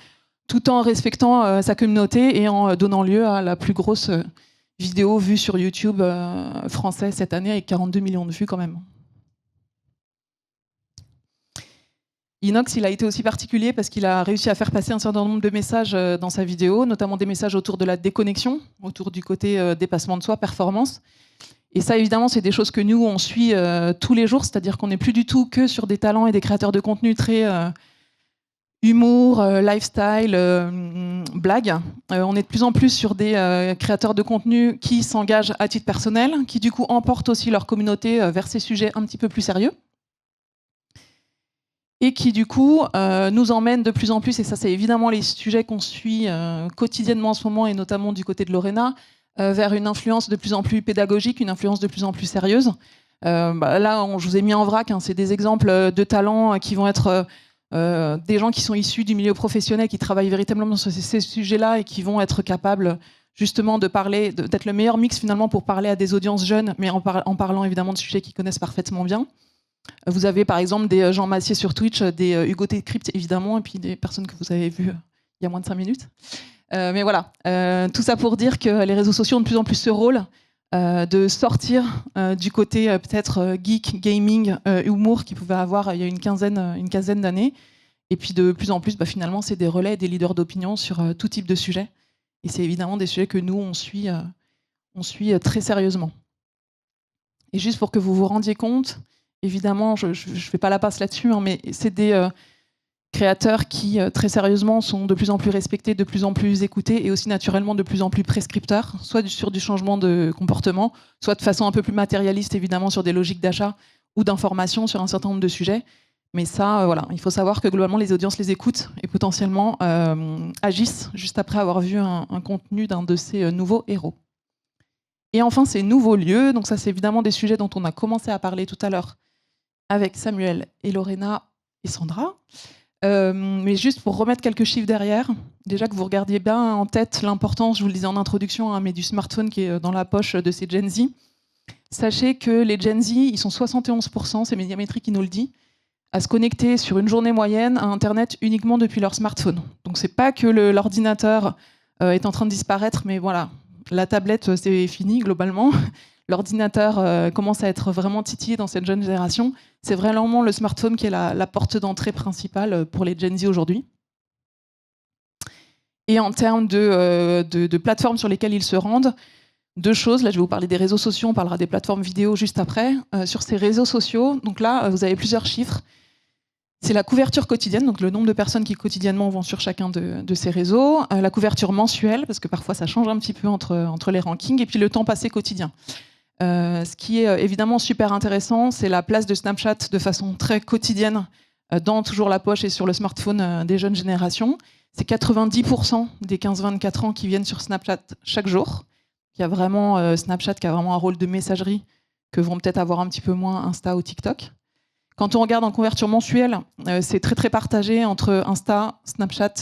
tout en respectant sa communauté et en donnant lieu à la plus grosse vidéo vue sur YouTube français cette année, avec 42 millions de vues quand même. Inox, il a été aussi particulier parce qu'il a réussi à faire passer un certain nombre de messages dans sa vidéo, notamment des messages autour de la déconnexion, autour du côté dépassement de soi, performance. Et ça, évidemment, c'est des choses que nous, on suit tous les jours, c'est-à-dire qu'on n'est plus du tout que sur des talents et des créateurs de contenu très humour, lifestyle, blague. On est de plus en plus sur des créateurs de contenu qui s'engagent à titre personnel, qui du coup emportent aussi leur communauté vers ces sujets un petit peu plus sérieux. Et qui du coup nous emmènent de plus en plus, et ça c'est évidemment les sujets qu'on suit quotidiennement en ce moment, et notamment du côté de Lorena, vers une influence de plus en plus pédagogique, une influence de plus en plus sérieuse. Là, je vous ai mis en vrac, c'est des exemples de talents qui vont être des gens qui sont issus du milieu professionnel, qui travaillent véritablement sur ces sujets-là et qui vont être capables justement de parler, d'être le meilleur mix finalement pour parler à des audiences jeunes, mais en parlant évidemment de sujets qu'ils connaissent parfaitement bien. Vous avez par exemple des Jean Massier sur Twitch, des Hugo Décrypte évidemment, et puis des personnes que vous avez vues il y a moins de 5 minutes. Mais voilà, tout ça pour dire que les réseaux sociaux ont de plus en plus ce rôle de sortir du côté peut-être geek, gaming, humour qu'ils pouvaient avoir il y a une quinzaine d'années, Et puis de plus en plus, finalement, c'est des relais et des leaders d'opinion sur tout type de sujet. Et c'est évidemment des sujets que nous, on suit très sérieusement. Et juste pour que vous vous rendiez compte, évidemment, je ne fais pas la passe là-dessus, mais c'est des créateurs qui, très sérieusement, sont de plus en plus respectés, de plus en plus écoutés et aussi naturellement de plus en plus prescripteurs, soit sur du changement de comportement, soit de façon un peu plus matérialiste, évidemment, sur des logiques d'achat ou d'information sur un certain nombre de sujets. Mais ça, voilà, il faut savoir que globalement, les audiences les écoutent et potentiellement agissent juste après avoir vu un contenu d'un de ces nouveaux héros. Et enfin, ces nouveaux lieux, donc ça, c'est évidemment des sujets dont on a commencé à parler tout à l'heure avec Samuel et Lorena et Sandra. Mais juste pour remettre quelques chiffres derrière, déjà que vous regardiez bien en tête l'importance, je vous le disais en introduction, mais du smartphone qui est dans la poche de ces Gen Z. Sachez que les Gen Z, ils sont 71%, c'est Médiamétrie qui nous le dit, à se connecter sur une journée moyenne à Internet uniquement depuis leur smartphone. Donc c'est pas que l'ordinateur est en train de disparaître, mais voilà, la tablette c'est fini globalement. L'ordinateur commence à être vraiment titillé dans cette jeune génération. C'est vraiment le smartphone qui est la porte d'entrée principale pour les Gen Z aujourd'hui. Et en termes de plateformes sur lesquelles ils se rendent, deux choses. Là, je vais vous parler des réseaux sociaux, on parlera des plateformes vidéo juste après. Sur ces réseaux sociaux, donc là, vous avez plusieurs chiffres. C'est la couverture quotidienne, donc le nombre de personnes qui quotidiennement vont sur chacun de ces réseaux. La couverture mensuelle, parce que parfois ça change un petit peu entre les rankings. Et puis le temps passé quotidien. Ce qui est évidemment super intéressant, c'est la place de Snapchat de façon très quotidienne dans toujours la poche et sur le smartphone des jeunes générations. C'est 90% des 15-24 ans qui viennent sur Snapchat chaque jour. Il y a vraiment Snapchat qui a vraiment un rôle de messagerie que vont peut-être avoir un petit peu moins Insta ou TikTok. Quand on regarde en couverture mensuelle, c'est très très partagé entre Insta, Snapchat,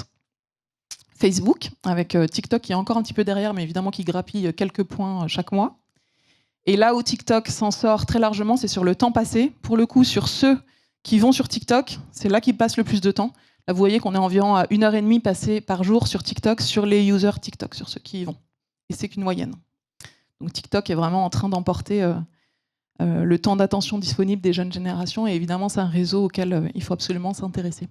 Facebook, avec TikTok qui est encore un petit peu derrière, mais évidemment qui grappille quelques points chaque mois. Et là où TikTok s'en sort très largement, c'est sur le temps passé. Pour le coup, sur ceux qui vont sur TikTok, c'est là qu'ils passent le plus de temps. Là, vous voyez qu'on est environ à 1h30 passée par jour sur TikTok, sur les users TikTok, sur ceux qui y vont. Et c'est qu'une moyenne. Donc TikTok est vraiment en train d'emporter le temps d'attention disponible des jeunes générations. Et évidemment, c'est un réseau auquel il faut absolument s'intéresser.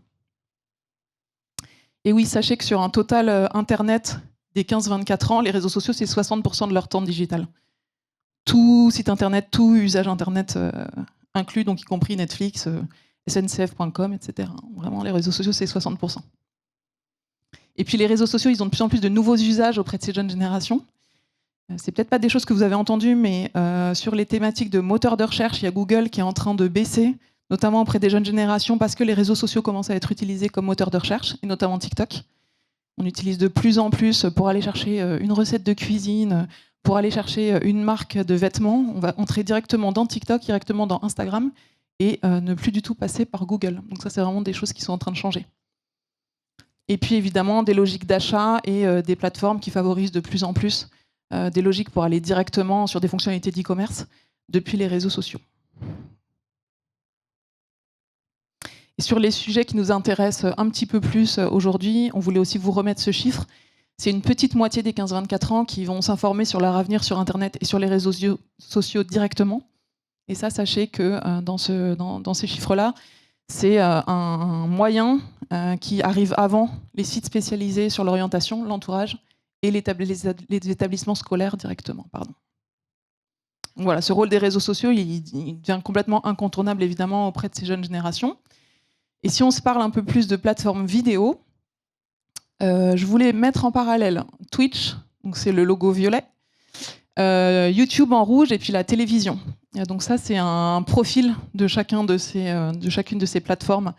Et oui, sachez que sur un total Internet des 15-24 ans, les réseaux sociaux, c'est 60% de leur temps digital. Tout site internet, tout usage internet inclus, donc y compris Netflix, sncf.com, etc. Vraiment, les réseaux sociaux, c'est 60%. Et puis les réseaux sociaux, ils ont de plus en plus de nouveaux usages auprès de ces jeunes générations. C'est peut-être pas des choses que vous avez entendues, mais sur les thématiques de moteurs de recherche, il y a Google qui est en train de baisser, notamment auprès des jeunes générations, parce que les réseaux sociaux commencent à être utilisés comme moteur de recherche, et notamment TikTok. On utilise de plus en plus pour aller chercher une recette de cuisine, pour aller chercher une marque de vêtements. On va entrer directement dans TikTok, directement dans Instagram, et ne plus du tout passer par Google. Donc ça, c'est vraiment des choses qui sont en train de changer. Et puis évidemment, des logiques d'achat et des plateformes qui favorisent de plus en plus des logiques pour aller directement sur des fonctionnalités d'e-commerce depuis les réseaux sociaux. Et sur les sujets qui nous intéressent un petit peu plus aujourd'hui, on voulait aussi vous remettre ce chiffre. C'est une petite moitié des 15-24 ans qui vont s'informer sur leur avenir sur Internet et sur les réseaux sociaux directement. Et ça, sachez que dans ces chiffres-là, c'est un moyen qui arrive avant les sites spécialisés sur l'orientation, l'entourage, et les établissements scolaires directement. Pardon. Voilà, ce rôle des réseaux sociaux, il devient complètement incontournable, évidemment, auprès de ces jeunes générations. Et si on se parle un peu plus de plateformes vidéo, je voulais mettre en parallèle Twitch, donc c'est le logo violet, YouTube en rouge et puis la télévision. Donc ça, c'est un profil de chacune de ces plateformes.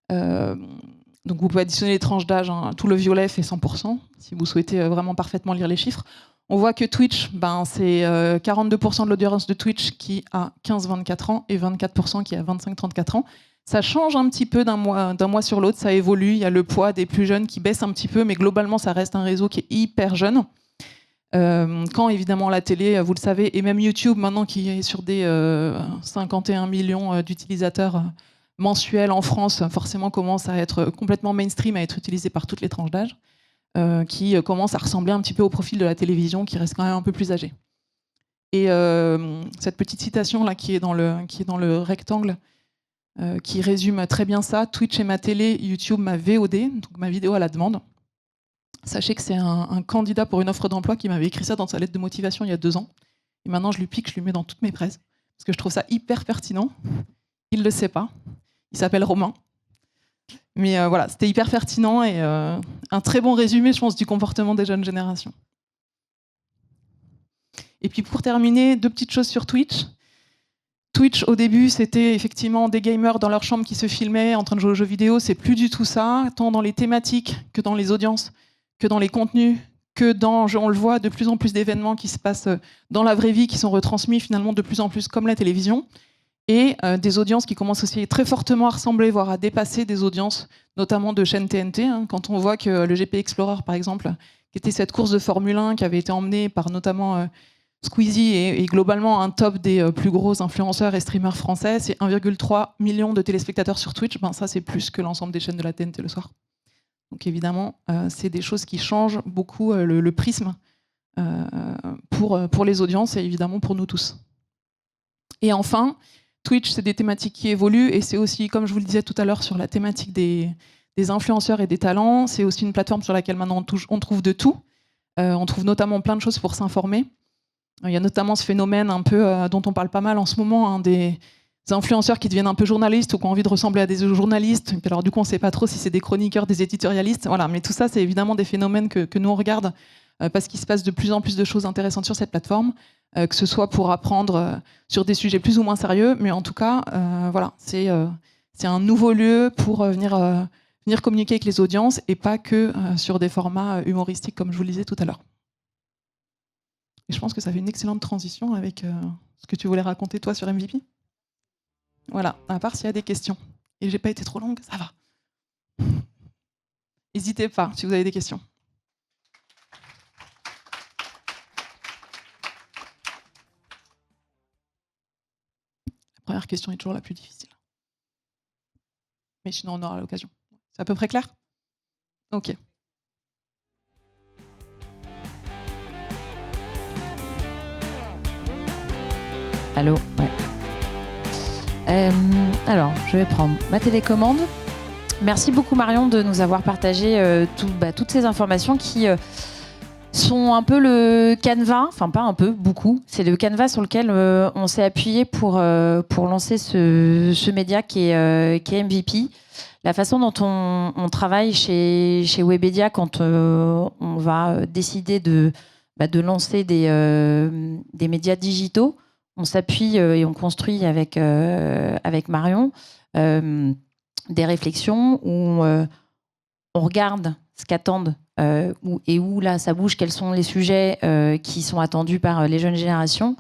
Donc vous pouvez additionner les tranches d'âge, hein. Tout le violet fait 100%, si vous souhaitez vraiment parfaitement lire les chiffres. On voit que Twitch, c'est 42% de l'audience de Twitch qui a 15-24 ans et 24% qui a 25-34 ans. Ça change un petit peu d'un mois sur l'autre, ça évolue. Il y a le poids des plus jeunes qui baisse un petit peu, mais globalement, ça reste un réseau qui est hyper jeune. Quand évidemment la télé, vous le savez, et même YouTube maintenant qui est sur des 51 millions d'utilisateurs mensuels en France, forcément commence à être complètement mainstream, à être utilisé par toutes les tranches d'âge, qui commence à ressembler un petit peu au profil de la télévision, qui reste quand même un peu plus âgé. Et cette petite citation là qui est dans le rectangle qui résume très bien ça. Twitch est ma télé, YouTube ma VOD, donc ma vidéo à la demande. Sachez que c'est un candidat pour une offre d'emploi qui m'avait écrit ça dans sa lettre de motivation il y a 2 ans. Et maintenant, je lui pique, je lui mets dans toutes mes presses, parce que je trouve ça hyper pertinent. Il ne le sait pas. Il s'appelle Romain. Mais voilà, c'était hyper pertinent et un très bon résumé, je pense, du comportement des jeunes générations. Et puis pour terminer, 2 petites choses sur Twitch. Twitch, au début, c'était effectivement des gamers dans leur chambre qui se filmaient en train de jouer aux jeux vidéo. C'est plus du tout ça, tant dans les thématiques que dans les audiences, que dans les contenus, que dans, on le voit, de plus en plus d'événements qui se passent dans la vraie vie, qui sont retransmis finalement de plus en plus comme la télévision. Et des audiences qui commencent aussi très fortement à ressembler, voire à dépasser des audiences, notamment de chaînes TNT. Quand on voit que le GP Explorer, par exemple, qui était cette course de Formule 1 qui avait été emmenée par notamment Squeezie et globalement un top des plus gros influenceurs et streamers français, c'est 1,3 million de téléspectateurs sur Twitch. Ben, ça, c'est plus que l'ensemble des chaînes de la TNT le soir. Donc évidemment, c'est des choses qui changent beaucoup le prisme pour les audiences et évidemment pour nous tous. Et enfin, Twitch, c'est des thématiques qui évoluent et c'est aussi, comme je vous le disais tout à l'heure, sur la thématique des influenceurs et des talents, c'est aussi une plateforme sur laquelle maintenant on trouve de tout. On trouve notamment plein de choses pour s'informer. Il y a notamment ce phénomène un peu dont on parle pas mal en ce moment, des influenceurs qui deviennent un peu journalistes ou qui ont envie de ressembler à des journalistes. Et puis alors du coup, on ne sait pas trop si c'est des chroniqueurs, des éditorialistes. Voilà. Mais tout ça, c'est évidemment des phénomènes que nous on regarde parce qu'il se passe de plus en plus de choses intéressantes sur cette plateforme. Que ce soit pour apprendre sur des sujets plus ou moins sérieux, mais en tout cas, voilà, c'est un nouveau lieu pour venir communiquer avec les audiences et pas que sur des formats humoristiques, comme je vous le disais tout à l'heure. Et je pense que ça fait une excellente transition avec ce que tu voulais raconter, toi, sur MVP. Voilà, à part s'il y a des questions. Et j'ai pas été trop longue, ça va. N'hésitez pas si vous avez des questions. La première question est toujours la plus difficile. Mais sinon, on aura l'occasion. C'est à peu près clair ? Ok. Allô ? Ouais. Alors, je vais prendre ma télécommande. Merci beaucoup Marion de nous avoir partagé toutes ces informations qui sont un peu le canevas, enfin pas un peu, beaucoup. C'est le canevas sur lequel on s'est appuyé pour lancer ce média qui est MVP. La façon dont on travaille chez Webedia quand on va décider de lancer des médias digitaux, on s'appuie et on construit avec Marion des réflexions où on regarde ce qu'attendent où là ça bouge, quels sont les sujets qui sont attendus par les jeunes générations.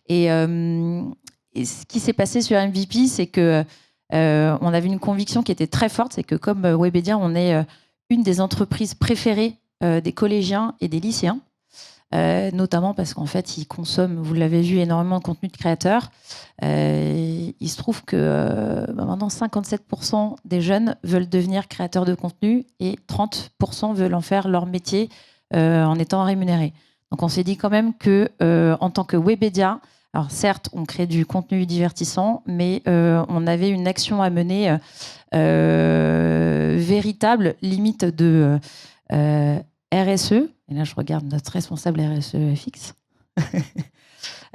Et ce qui s'est passé sur MVP, c'est que on avait une conviction qui était très forte, c'est que comme Webedia, on est une des entreprises préférées des collégiens et des lycéens. Notamment parce qu'en fait, ils consomment, vous l'avez vu, énormément de contenu de créateurs. Il se trouve que maintenant, 57% des jeunes veulent devenir créateurs de contenu et 30% veulent en faire leur métier en étant rémunérés. Donc, on s'est dit quand même que, en tant que Webedia, alors certes, on crée du contenu divertissant, mais on avait une action à mener véritable, limite de RSE. Et là, je regarde notre responsable RSE FX.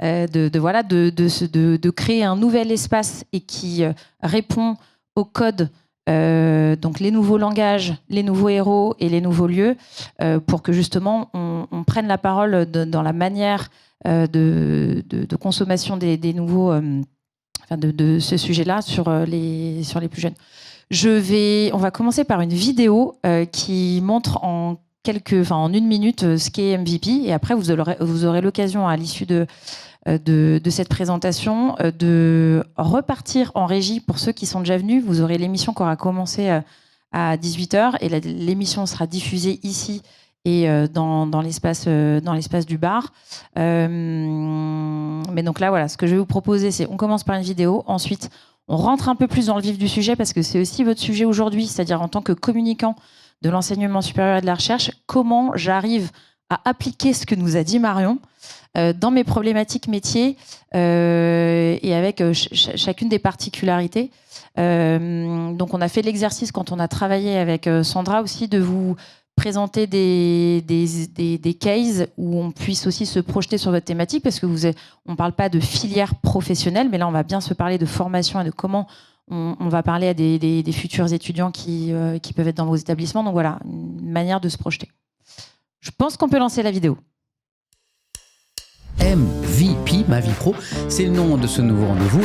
de créer un nouvel espace et qui répond au code, donc les nouveaux langages, les nouveaux héros et les nouveaux lieux, pour que justement on prenne la parole dans la manière de consommation des nouveaux, de ce sujet-là sur les plus jeunes. On va commencer par une vidéo qui montre en 1 minute ce qu'est MVP, et après vous aurez l'occasion à l'issue de cette présentation de repartir en régie. Pour ceux qui sont déjà venus, vous aurez l'émission qui aura commencé à 18h et l'émission sera diffusée ici et dans l'espace du bar. Mais donc là, voilà, ce que je vais vous proposer, c'est on commence par une vidéo, ensuite on rentre un peu plus dans le vif du sujet parce que c'est aussi votre sujet aujourd'hui, c'est-à-dire en tant que communicant de l'enseignement supérieur et de la recherche, comment j'arrive à appliquer ce que nous a dit Marion dans mes problématiques métiers et avec chacune des particularités. Donc on a fait l'exercice quand on a travaillé avec Sandra aussi de vous présenter des cases où on puisse aussi se projeter sur votre thématique, parce que on ne parle pas de filière professionnelle, mais là on va bien se parler de formation et de comment on va parler à des futurs étudiants qui peuvent être dans vos établissements. Donc voilà, une manière de se projeter. Je pense qu'on peut lancer la vidéo. MVP, ma vie pro, c'est le nom de ce nouveau rendez-vous.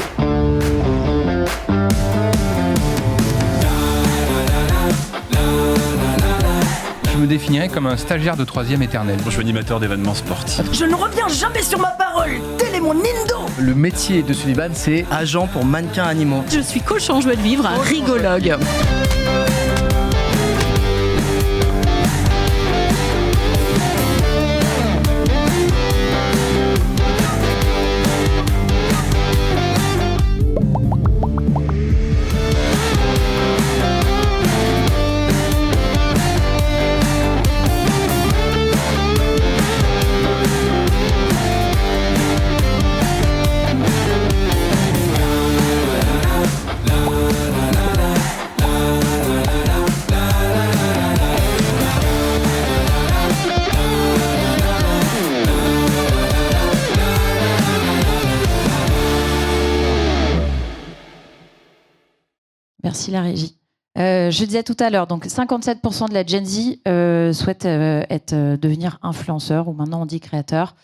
Je me définirais comme un stagiaire de 3e éternel. Je suis animateur d'événements sportifs. Je ne reviens jamais sur ma parole. Tel est mon Nindo. Le métier de Sullivan, c'est agent pour mannequins animaux. Je suis coach en joie de vivre, un rigologue. Merci la régie. Je disais tout à l'heure, donc 57% de la Gen Z souhaite devenir influenceur, ou maintenant on dit créateur,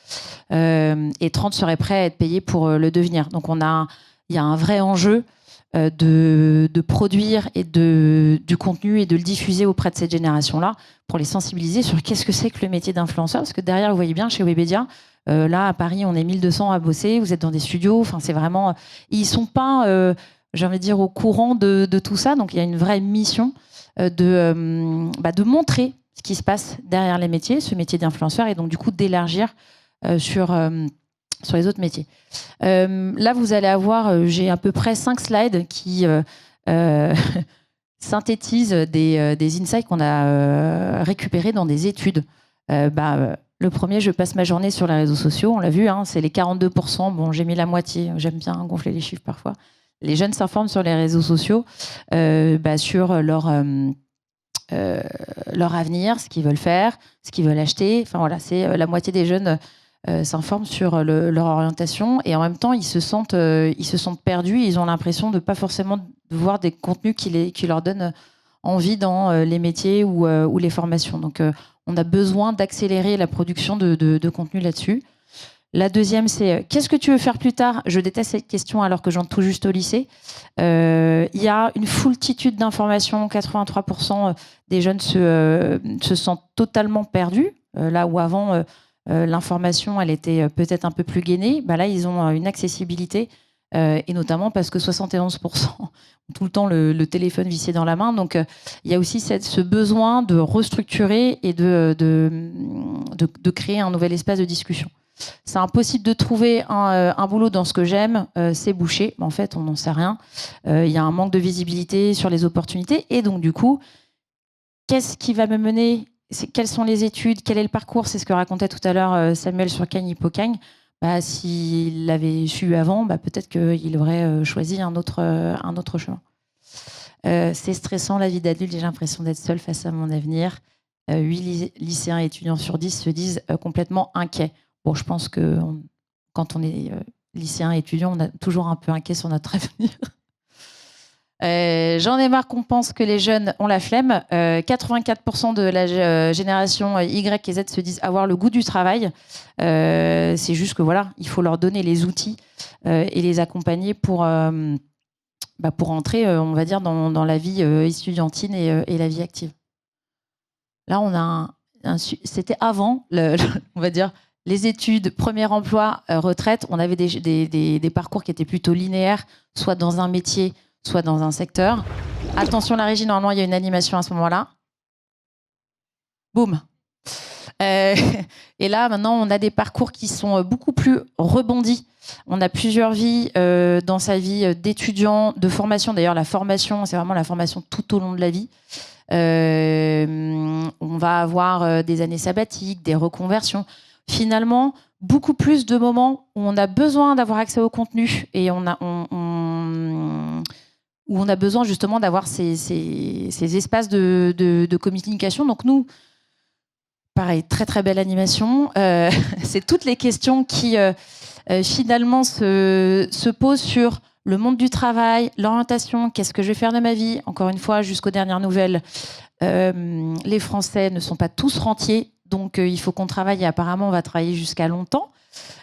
et 30 seraient prêts à être payés pour le devenir. Donc il y a un vrai enjeu de produire du contenu et de le diffuser auprès de cette génération-là pour les sensibiliser sur qu'est-ce que c'est que le métier d'influenceur. Parce que derrière, vous voyez bien, chez Webedia, là à Paris, on est 1200 à bosser, vous êtes dans des studios, enfin c'est vraiment... Ils sont pas... j'ai envie de dire, au courant de tout ça. Donc, il y a une vraie mission de montrer ce qui se passe derrière les métiers, ce métier d'influenceur, et donc, du coup, d'élargir sur les autres métiers. Là, vous allez avoir, j'ai à peu près 5 slides qui synthétisent des insights qu'on a récupérés dans des études. Le premier, je passe ma journée sur les réseaux sociaux, on l'a vu, hein, c'est les 42%. Bon, j'ai mis la moitié, j'aime bien gonfler les chiffres parfois. Les jeunes s'informent sur les réseaux sociaux sur leur avenir, ce qu'ils veulent faire, ce qu'ils veulent acheter. Enfin voilà, c'est la moitié des jeunes s'informent sur leur orientation, et en même temps ils se sentent perdus. Ils ont l'impression de pas forcément de voir des contenus qui leur donnent envie dans les métiers ou les formations. Donc on a besoin d'accélérer la production de contenu là-dessus. La deuxième, c'est qu'est-ce que tu veux faire plus tard? Je déteste cette question alors que j'entre tout juste au lycée. Il y a une foultitude d'informations. 83% des jeunes se sentent totalement perdus. Là où avant, l'information, elle était peut-être un peu plus gainée. Là, ils ont une accessibilité, et notamment parce que 71% ont tout le temps le téléphone vissé dans la main. Donc, il y a aussi ce besoin de restructurer et de créer un nouvel espace de discussion. C'est impossible de trouver un boulot dans ce que j'aime, c'est bouché. En fait, on n'en sait rien. Il y a un manque de visibilité sur les opportunités. Et donc, du coup, qu'est-ce qui va me mener? Quelles sont les études? Quel est le parcours? C'est ce que racontait tout à l'heure Samuel sur Cagne Hippocagne. S'il l'avait su avant, peut-être qu'il aurait choisi un autre chemin. C'est stressant, la vie d'adulte. J'ai l'impression d'être seule face à mon avenir. 8 lycéens et étudiants sur 10 se disent complètement inquiets. Bon, je pense que quand on est lycéen et étudiant, on est toujours un peu inquiet sur notre avenir. J'en ai marre qu'on pense que les jeunes ont la flemme. 84% de la génération Y et Z se disent avoir le goût du travail. C'est juste que voilà, il faut leur donner les outils et les accompagner pour entrer, on va dire, dans la vie estudiantine et la vie active. Là, on a c'était avant, on va dire, les études, premier emploi, retraite. On avait des parcours qui étaient plutôt linéaires, soit dans un métier, soit dans un secteur. Attention, la régie, normalement, il y a une animation à ce moment-là. Boum. Et là, maintenant, on a des parcours qui sont beaucoup plus rebondis. On a plusieurs vies dans sa vie d'étudiant, de formation. D'ailleurs, la formation, c'est vraiment la formation tout au long de la vie. On va avoir des années sabbatiques, des reconversions. Finalement, beaucoup plus de moments où on a besoin d'avoir accès au contenu et où on a besoin justement d'avoir ces espaces de communication. Donc nous, pareil, très très belle animation. C'est toutes les questions qui finalement se posent sur le monde du travail, l'orientation, qu'est-ce que je vais faire de ma vie. Encore une fois, jusqu'aux dernières nouvelles, les Français ne sont pas tous rentiers. Donc, il faut qu'on travaille et apparemment, on va travailler jusqu'à longtemps.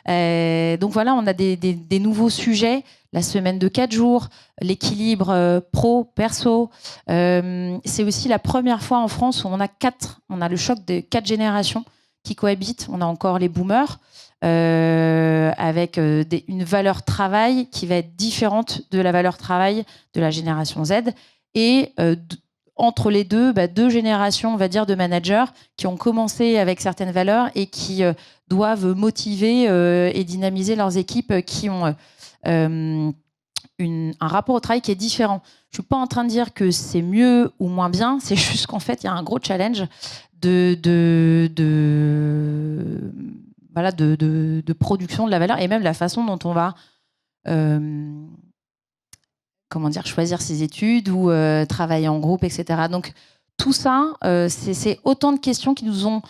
Donc voilà, on a des nouveaux sujets. La semaine de 4 jours, l'équilibre pro-perso. C'est aussi la première fois en France où on a le choc de 4 générations qui cohabitent. On a encore les boomers avec une valeur travail qui va être différente de la valeur travail de la génération Z. Et entre les deux générations, on va dire, de managers qui ont commencé avec certaines valeurs et qui doivent motiver et dynamiser leurs équipes qui ont un rapport au travail qui est différent. Je ne suis pas en train de dire que c'est mieux ou moins bien, c'est juste qu'en fait, il y a un gros challenge de production de la valeur et même la façon dont on va choisir ses études ou travailler en groupe, etc. Donc, tout ça, c'est autant de questions qui nous ont,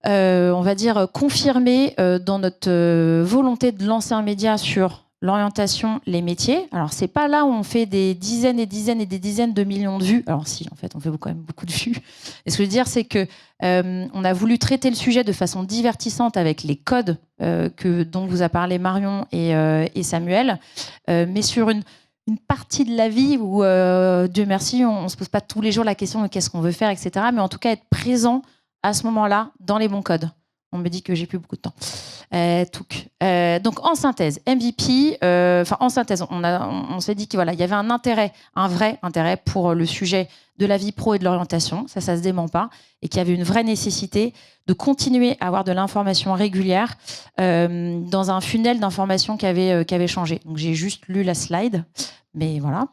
on va dire, confirmées dans notre volonté de lancer un média sur l'orientation, les métiers. Alors, c'est pas là où on fait des dizaines et dizaines et des dizaines de millions de vues. Alors, si, en fait, on fait quand même beaucoup de vues. Et ce que je veux dire, c'est que on a voulu traiter le sujet de façon divertissante avec les codes dont vous a parlé Marion et Samuel, mais sur une partie de la vie où, Dieu merci, on ne se pose pas tous les jours la question de qu'est-ce qu'on veut faire, etc. Mais en tout cas, être présent à ce moment-là dans les bons codes. On me dit que j'ai plus beaucoup de temps. Donc, en synthèse, MVP, en synthèse, on s'est dit qu'il y avait un vrai intérêt pour le sujet de la vie pro et de l'orientation. Ça se dément pas. Et qu'il y avait une vraie nécessité de continuer à avoir de l'information régulière dans un funnel d'information qui avait changé. Donc, j'ai juste lu la slide. Mais voilà.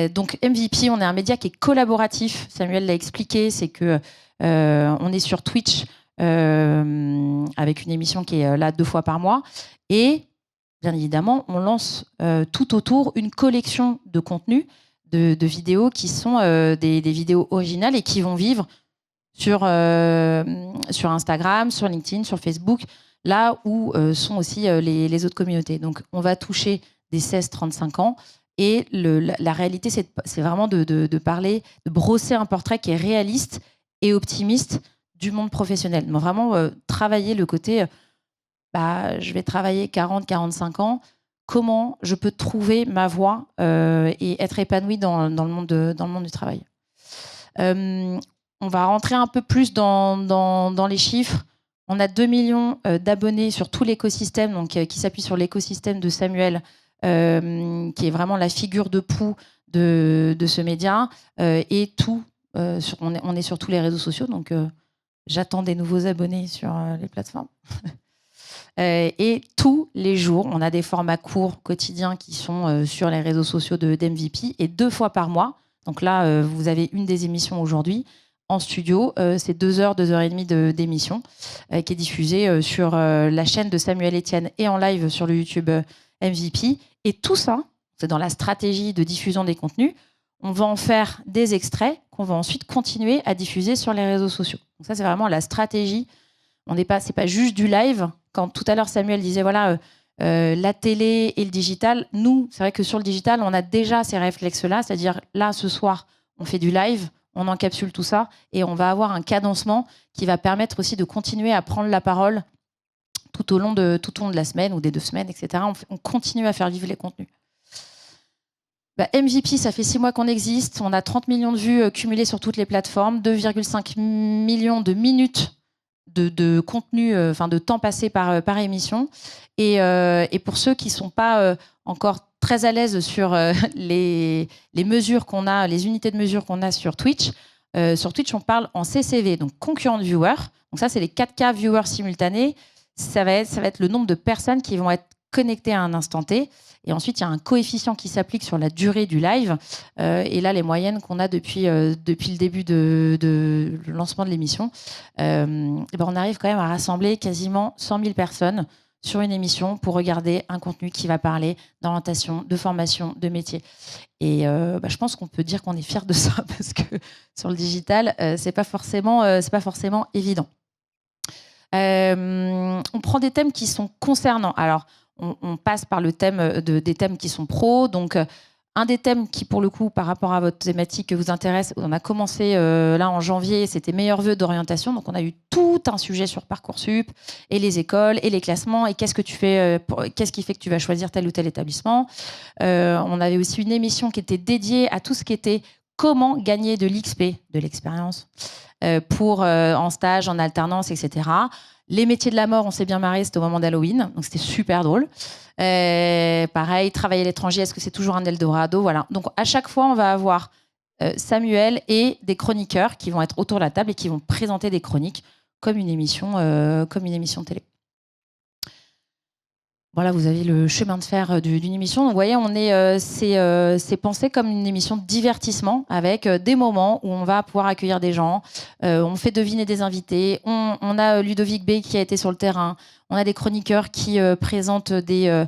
Donc MVP, on est un média qui est collaboratif. Samuel l'a expliqué, c'est que on est sur Twitch avec une émission qui est là 2 fois par mois. Et bien évidemment, on lance tout autour une collection de contenus, de vidéos qui sont des vidéos originales et qui vont vivre sur Instagram, sur LinkedIn, sur Facebook, là où sont aussi les autres communautés. Donc on va toucher des 16-35 ans. Et la réalité, c'est vraiment de parler, de brosser un portrait qui est réaliste et optimiste du monde professionnel. Donc vraiment travailler le côté, je vais travailler 40-45 ans, comment je peux trouver ma voie et être épanouie dans le monde du travail. On va rentrer un peu plus dans les chiffres. On a 2 millions d'abonnés sur tout l'écosystème, donc qui s'appuie sur l'écosystème de Samuel, qui est vraiment la figure de proue de ce média. Et tout, on est sur tous les réseaux sociaux, donc j'attends des nouveaux abonnés sur les plateformes. Et tous les jours, on a des formats courts quotidiens qui sont sur les réseaux sociaux d'MVP. Et 2 fois par mois, donc là, vous avez une des émissions aujourd'hui, en studio, c'est 2 heures, 2 heures et demie d'émission qui est diffusée sur la chaîne de Samuel Etienne et en live sur le YouTube MVP. Et tout ça, c'est dans la stratégie de diffusion des contenus. On va en faire des extraits qu'on va ensuite continuer à diffuser sur les réseaux sociaux. Donc ça, c'est vraiment la stratégie. C'est pas juste du live. Quand tout à l'heure Samuel disait la télé et le digital, nous, c'est vrai que sur le digital, on a déjà ces réflexes-là, c'est-à-dire là, ce soir, on fait du live, on encapsule tout ça et on va avoir un cadencement qui va permettre aussi de continuer à prendre la parole tout au long de la semaine ou des 2 semaines, etc. On continue à faire vivre les contenus. MVP, ça fait 6 mois qu'on existe. On a 30 millions de vues cumulées sur toutes les plateformes, 2,5 millions de minutes de contenu, de temps passé par émission. Et pour ceux qui ne sont pas encore très à l'aise sur les mesures qu'on a, les unités de mesure qu'on a sur Twitch, on parle en CCV, donc concurrent viewer. Donc ça, c'est les 4K viewers simultanés. Ça va être le nombre de personnes qui vont être connectées à un instant T. Et ensuite, il y a un coefficient qui s'applique sur la durée du live. Et là, les moyennes qu'on a depuis le début de lancement de l'émission, on arrive quand même à rassembler quasiment 100 000 personnes sur une émission pour regarder un contenu qui va parler d'orientation, de formation, de métier. Et je pense qu'on peut dire qu'on est fiers de ça parce que sur le digital, c'est pas forcément évident. On prend des thèmes qui sont concernants. Alors, on passe par le thème des thèmes qui sont pros. Donc, un des thèmes qui, pour le coup, par rapport à votre thématique que vous intéresse, on a commencé là en janvier, c'était meilleurs vœux d'orientation. Donc, on a eu tout un sujet sur Parcoursup et les écoles et les classements et qu'est-ce que tu fais, qu'est-ce qui fait que tu vas choisir tel ou tel établissement. On avait aussi une émission qui était dédiée à tout ce qui était comment gagner de l'XP, de l'expérience, en stage, en alternance, etc. Les métiers de la mort, on s'est bien marré, c'était au moment d'Halloween, donc c'était super drôle. Pareil, travailler à l'étranger, est-ce que c'est toujours un Eldorado? Voilà. Donc à chaque fois, on va avoir Samuel et des chroniqueurs qui vont être autour de la table et qui vont présenter des chroniques comme une émission de télé. Voilà, vous avez le chemin de fer d'une émission. Donc, vous voyez, c'est pensé comme une émission de divertissement avec des moments où on va pouvoir accueillir des gens. On fait deviner des invités. On a Ludovic B qui a été sur le terrain. On a des chroniqueurs qui présentent des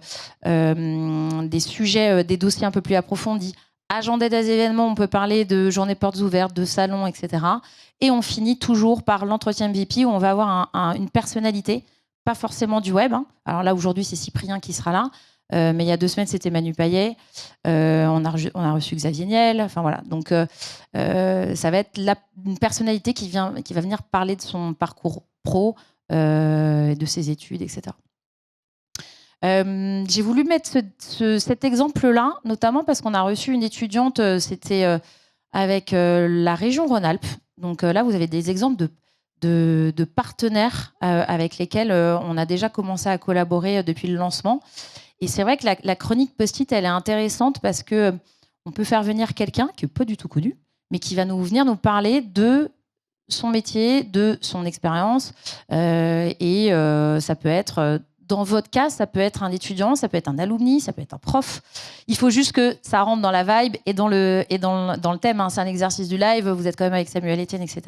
sujets, des dossiers un peu plus approfondis. Agenda des événements, on peut parler de journées portes ouvertes, de salons, etc. Et on finit toujours par l'entretien MVP où on va avoir une personnalité, pas forcément du web. Hein. Alors là, aujourd'hui, c'est Cyprien qui sera là. Mais il y a 2 semaines, c'était Manu Payet. On a reçu Xavier Niel. Enfin, voilà. Donc, ça va être une personnalité qui va venir parler de son parcours pro, de ses études, etc. J'ai voulu mettre cet exemple-là, notamment parce qu'on a reçu une étudiante, c'était avec la région Rhône-Alpes. Donc là, vous avez des exemples de partenaires avec lesquels on a déjà commencé à collaborer depuis le lancement. Et c'est vrai que la chronique Post-it, elle est intéressante parce que on peut faire venir quelqu'un qui n'est pas du tout connu, mais qui va venir nous parler de son métier, de son expérience. Et ça peut être, dans votre cas, ça peut être un étudiant, ça peut être un alumni, ça peut être un prof. Il faut juste que ça rentre dans la vibe et dans le thème. Hein. C'est un exercice du live, vous êtes quand même avec Samuel Etienne, etc.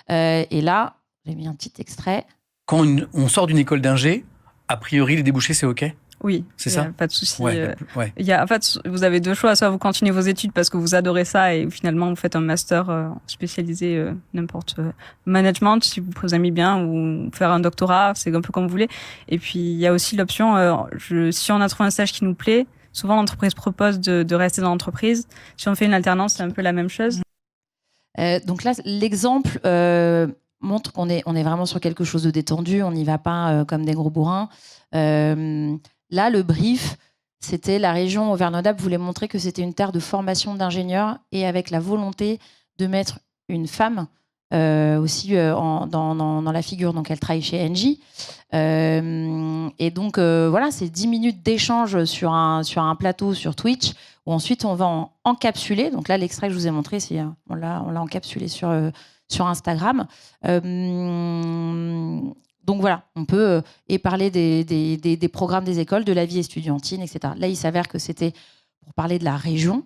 Et là, j'ai mis un petit extrait. Quand on sort d'une école d'ingé, a priori, les débouchés, c'est OK? Oui, c'est ça. Pas de souci. Ouais. En fait, vous avez 2 choix. Soit vous continuez vos études parce que vous adorez ça et finalement vous faites un master spécialisé n'importe management si vous aimez bien, ou faire un doctorat, c'est un peu comme vous voulez. Et puis il y a aussi l'option, si on a trouvé un stage qui nous plaît, souvent l'entreprise propose de rester dans l'entreprise. Si on fait une alternance, c'est un peu la même chose. Donc là, l'exemple montre qu'on est vraiment sur quelque chose de détendu. On n'y va pas comme des gros bourrins. Là, le brief, c'était la région Auvergne-Rhône-Alpes voulait montrer que c'était une terre de formation d'ingénieurs et avec la volonté de mettre une femme aussi dans la figure. Donc, elle travaille chez Engie. Et donc, voilà, c'est 10 minutes d'échange sur un plateau sur Twitch où ensuite on va encapsuler. Donc là, l'extrait que je vous ai montré, on l'a encapsulé sur Instagram. Donc voilà, on peut parler des programmes des écoles, de la vie estudiantine, etc. Là, il s'avère que c'était pour parler de la région.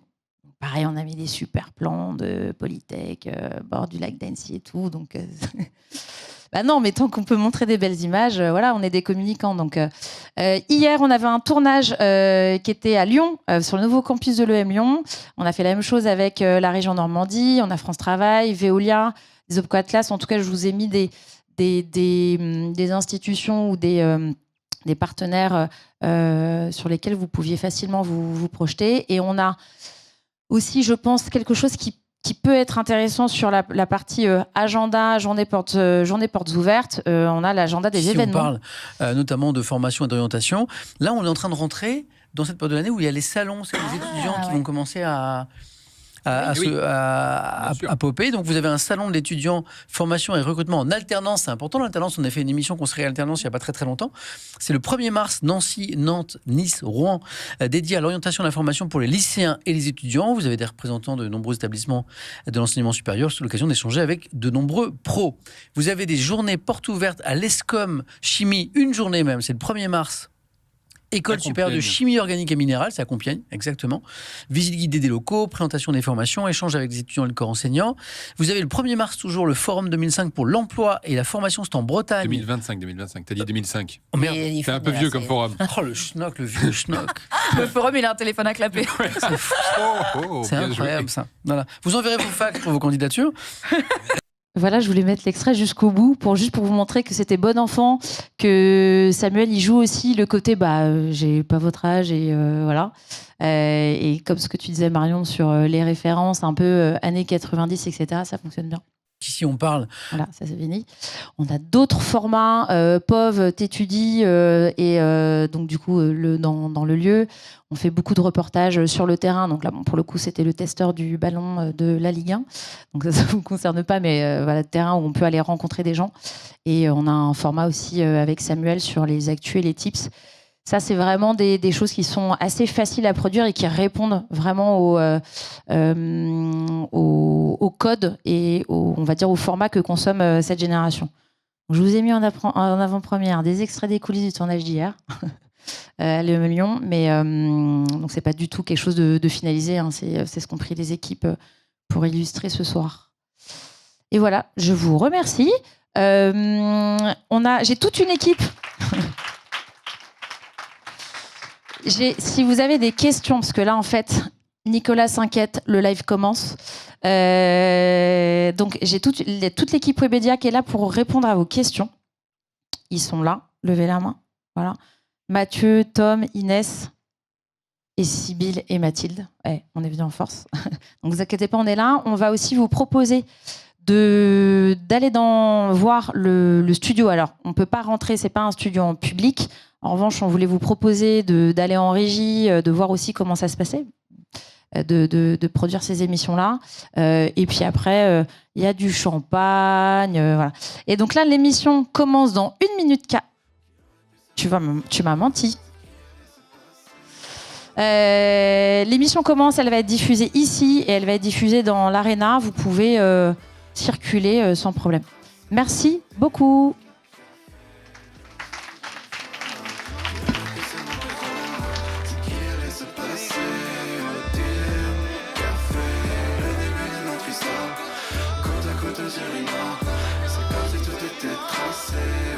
Pareil, on a mis des super plans de Polytech, bord du lac d'Annecy et tout. Donc, bah non, mais tant qu'on peut montrer des belles images, voilà, on est des communicants. Donc, hier, on avait un tournage qui était à Lyon, sur le nouveau campus de l'EM Lyon. On a fait la même chose avec la région Normandie. On a France Travail, Veolia, des Opco Atlas. En tout cas, je vous ai mis des institutions ou des partenaires sur lesquels vous pouviez facilement vous projeter. Et on a aussi, je pense, quelque chose qui peut être intéressant sur la partie agenda, journée portes ouvertes. On a l'agenda des événements. On parle notamment de formation et d'orientation. Là, on est en train de rentrer dans cette période de l'année où il y a les salons, c'est les étudiants qui vont commencer à popper. Donc vous avez un salon de l'étudiant formation et recrutement en alternance. C'est important l'alternance. On a fait une émission consacrée à l'alternance il n'y a pas très longtemps. C'est le 1er mars, Nancy, Nantes, Nice, Rouen, dédié à l'orientation et à la formation pour les lycéens et les étudiants. Vous avez des représentants de nombreux établissements de l'enseignement supérieur. C'est l'occasion d'échanger avec de nombreux pros. Vous avez des journées portes ouvertes à l'ESCOM Chimie, une journée même, c'est le 1er mars. École supérieure de chimie organique et minérale, c'est à Compiègne, exactement. Visite guidée des locaux, présentation des formations, échange avec des étudiants et le corps enseignant. Vous avez le 1er mars toujours le forum 2005 pour l'emploi et la formation, c'est en Bretagne. 2025, t'as dit 2005. Oh merde, c'est un peu vieux comme forum. Oh le schnock, le vieux schnock. Le forum, il a un téléphone à clapper. C'est fou. C'est incroyable ça. Voilà. Vous enverrez vos fax pour vos candidatures. Voilà, je voulais mettre l'extrait jusqu'au bout pour vous montrer que c'était bon enfant, que Samuel il joue aussi le côté j'ai pas votre âge et voilà. Et comme ce que tu disais Marion sur les références un peu années 90 etc. ça fonctionne bien. Ici on parle. Voilà, ça c'est fini. On a d'autres formats, POV, t'étudies et donc du coup dans le lieu. On fait beaucoup de reportages sur le terrain. Donc là, pour le coup, c'était le testeur du ballon de la Ligue 1. Donc ça ne vous concerne pas, mais voilà, le terrain où on peut aller rencontrer des gens. Et on a un format aussi avec Samuel sur les actus et les tips. Ça, c'est vraiment des choses qui sont assez faciles à produire et qui répondent vraiment au code et on va dire au format que consomme cette génération. Donc, je vous ai mis en avant-première des extraits des coulisses du tournage d'hier. Le Lyon, mais donc c'est pas du tout quelque chose de finalisé, hein, c'est ce qu'ont pris les équipes pour illustrer ce soir. Et voilà, je vous remercie. J'ai toute une équipe. Si vous avez des questions, parce que là en fait, Nicolas s'inquiète, le live commence. Donc j'ai toute l'équipe Webedia qui est là pour répondre à vos questions. Ils sont là, levez la main. Voilà. Mathieu, Tom, Inès et Sybille et Mathilde. Ouais, on est venu en force. Donc vous inquiétez pas, on est là. On va aussi vous proposer d'aller voir le studio. Alors, on peut pas rentrer, c'est pas un studio en public. En revanche, on voulait vous proposer d'aller en régie, de voir aussi comment ça se passait, de produire ces émissions-là. Et puis après, il y a du champagne. Voilà. Et donc là, l'émission commence dans 1 minute 4. Tu m'as menti. L'émission commence, elle va être diffusée ici et elle va être diffusée dans l'Arena. Vous pouvez circuler sans problème. Merci beaucoup. C'est comme si tout était tracé.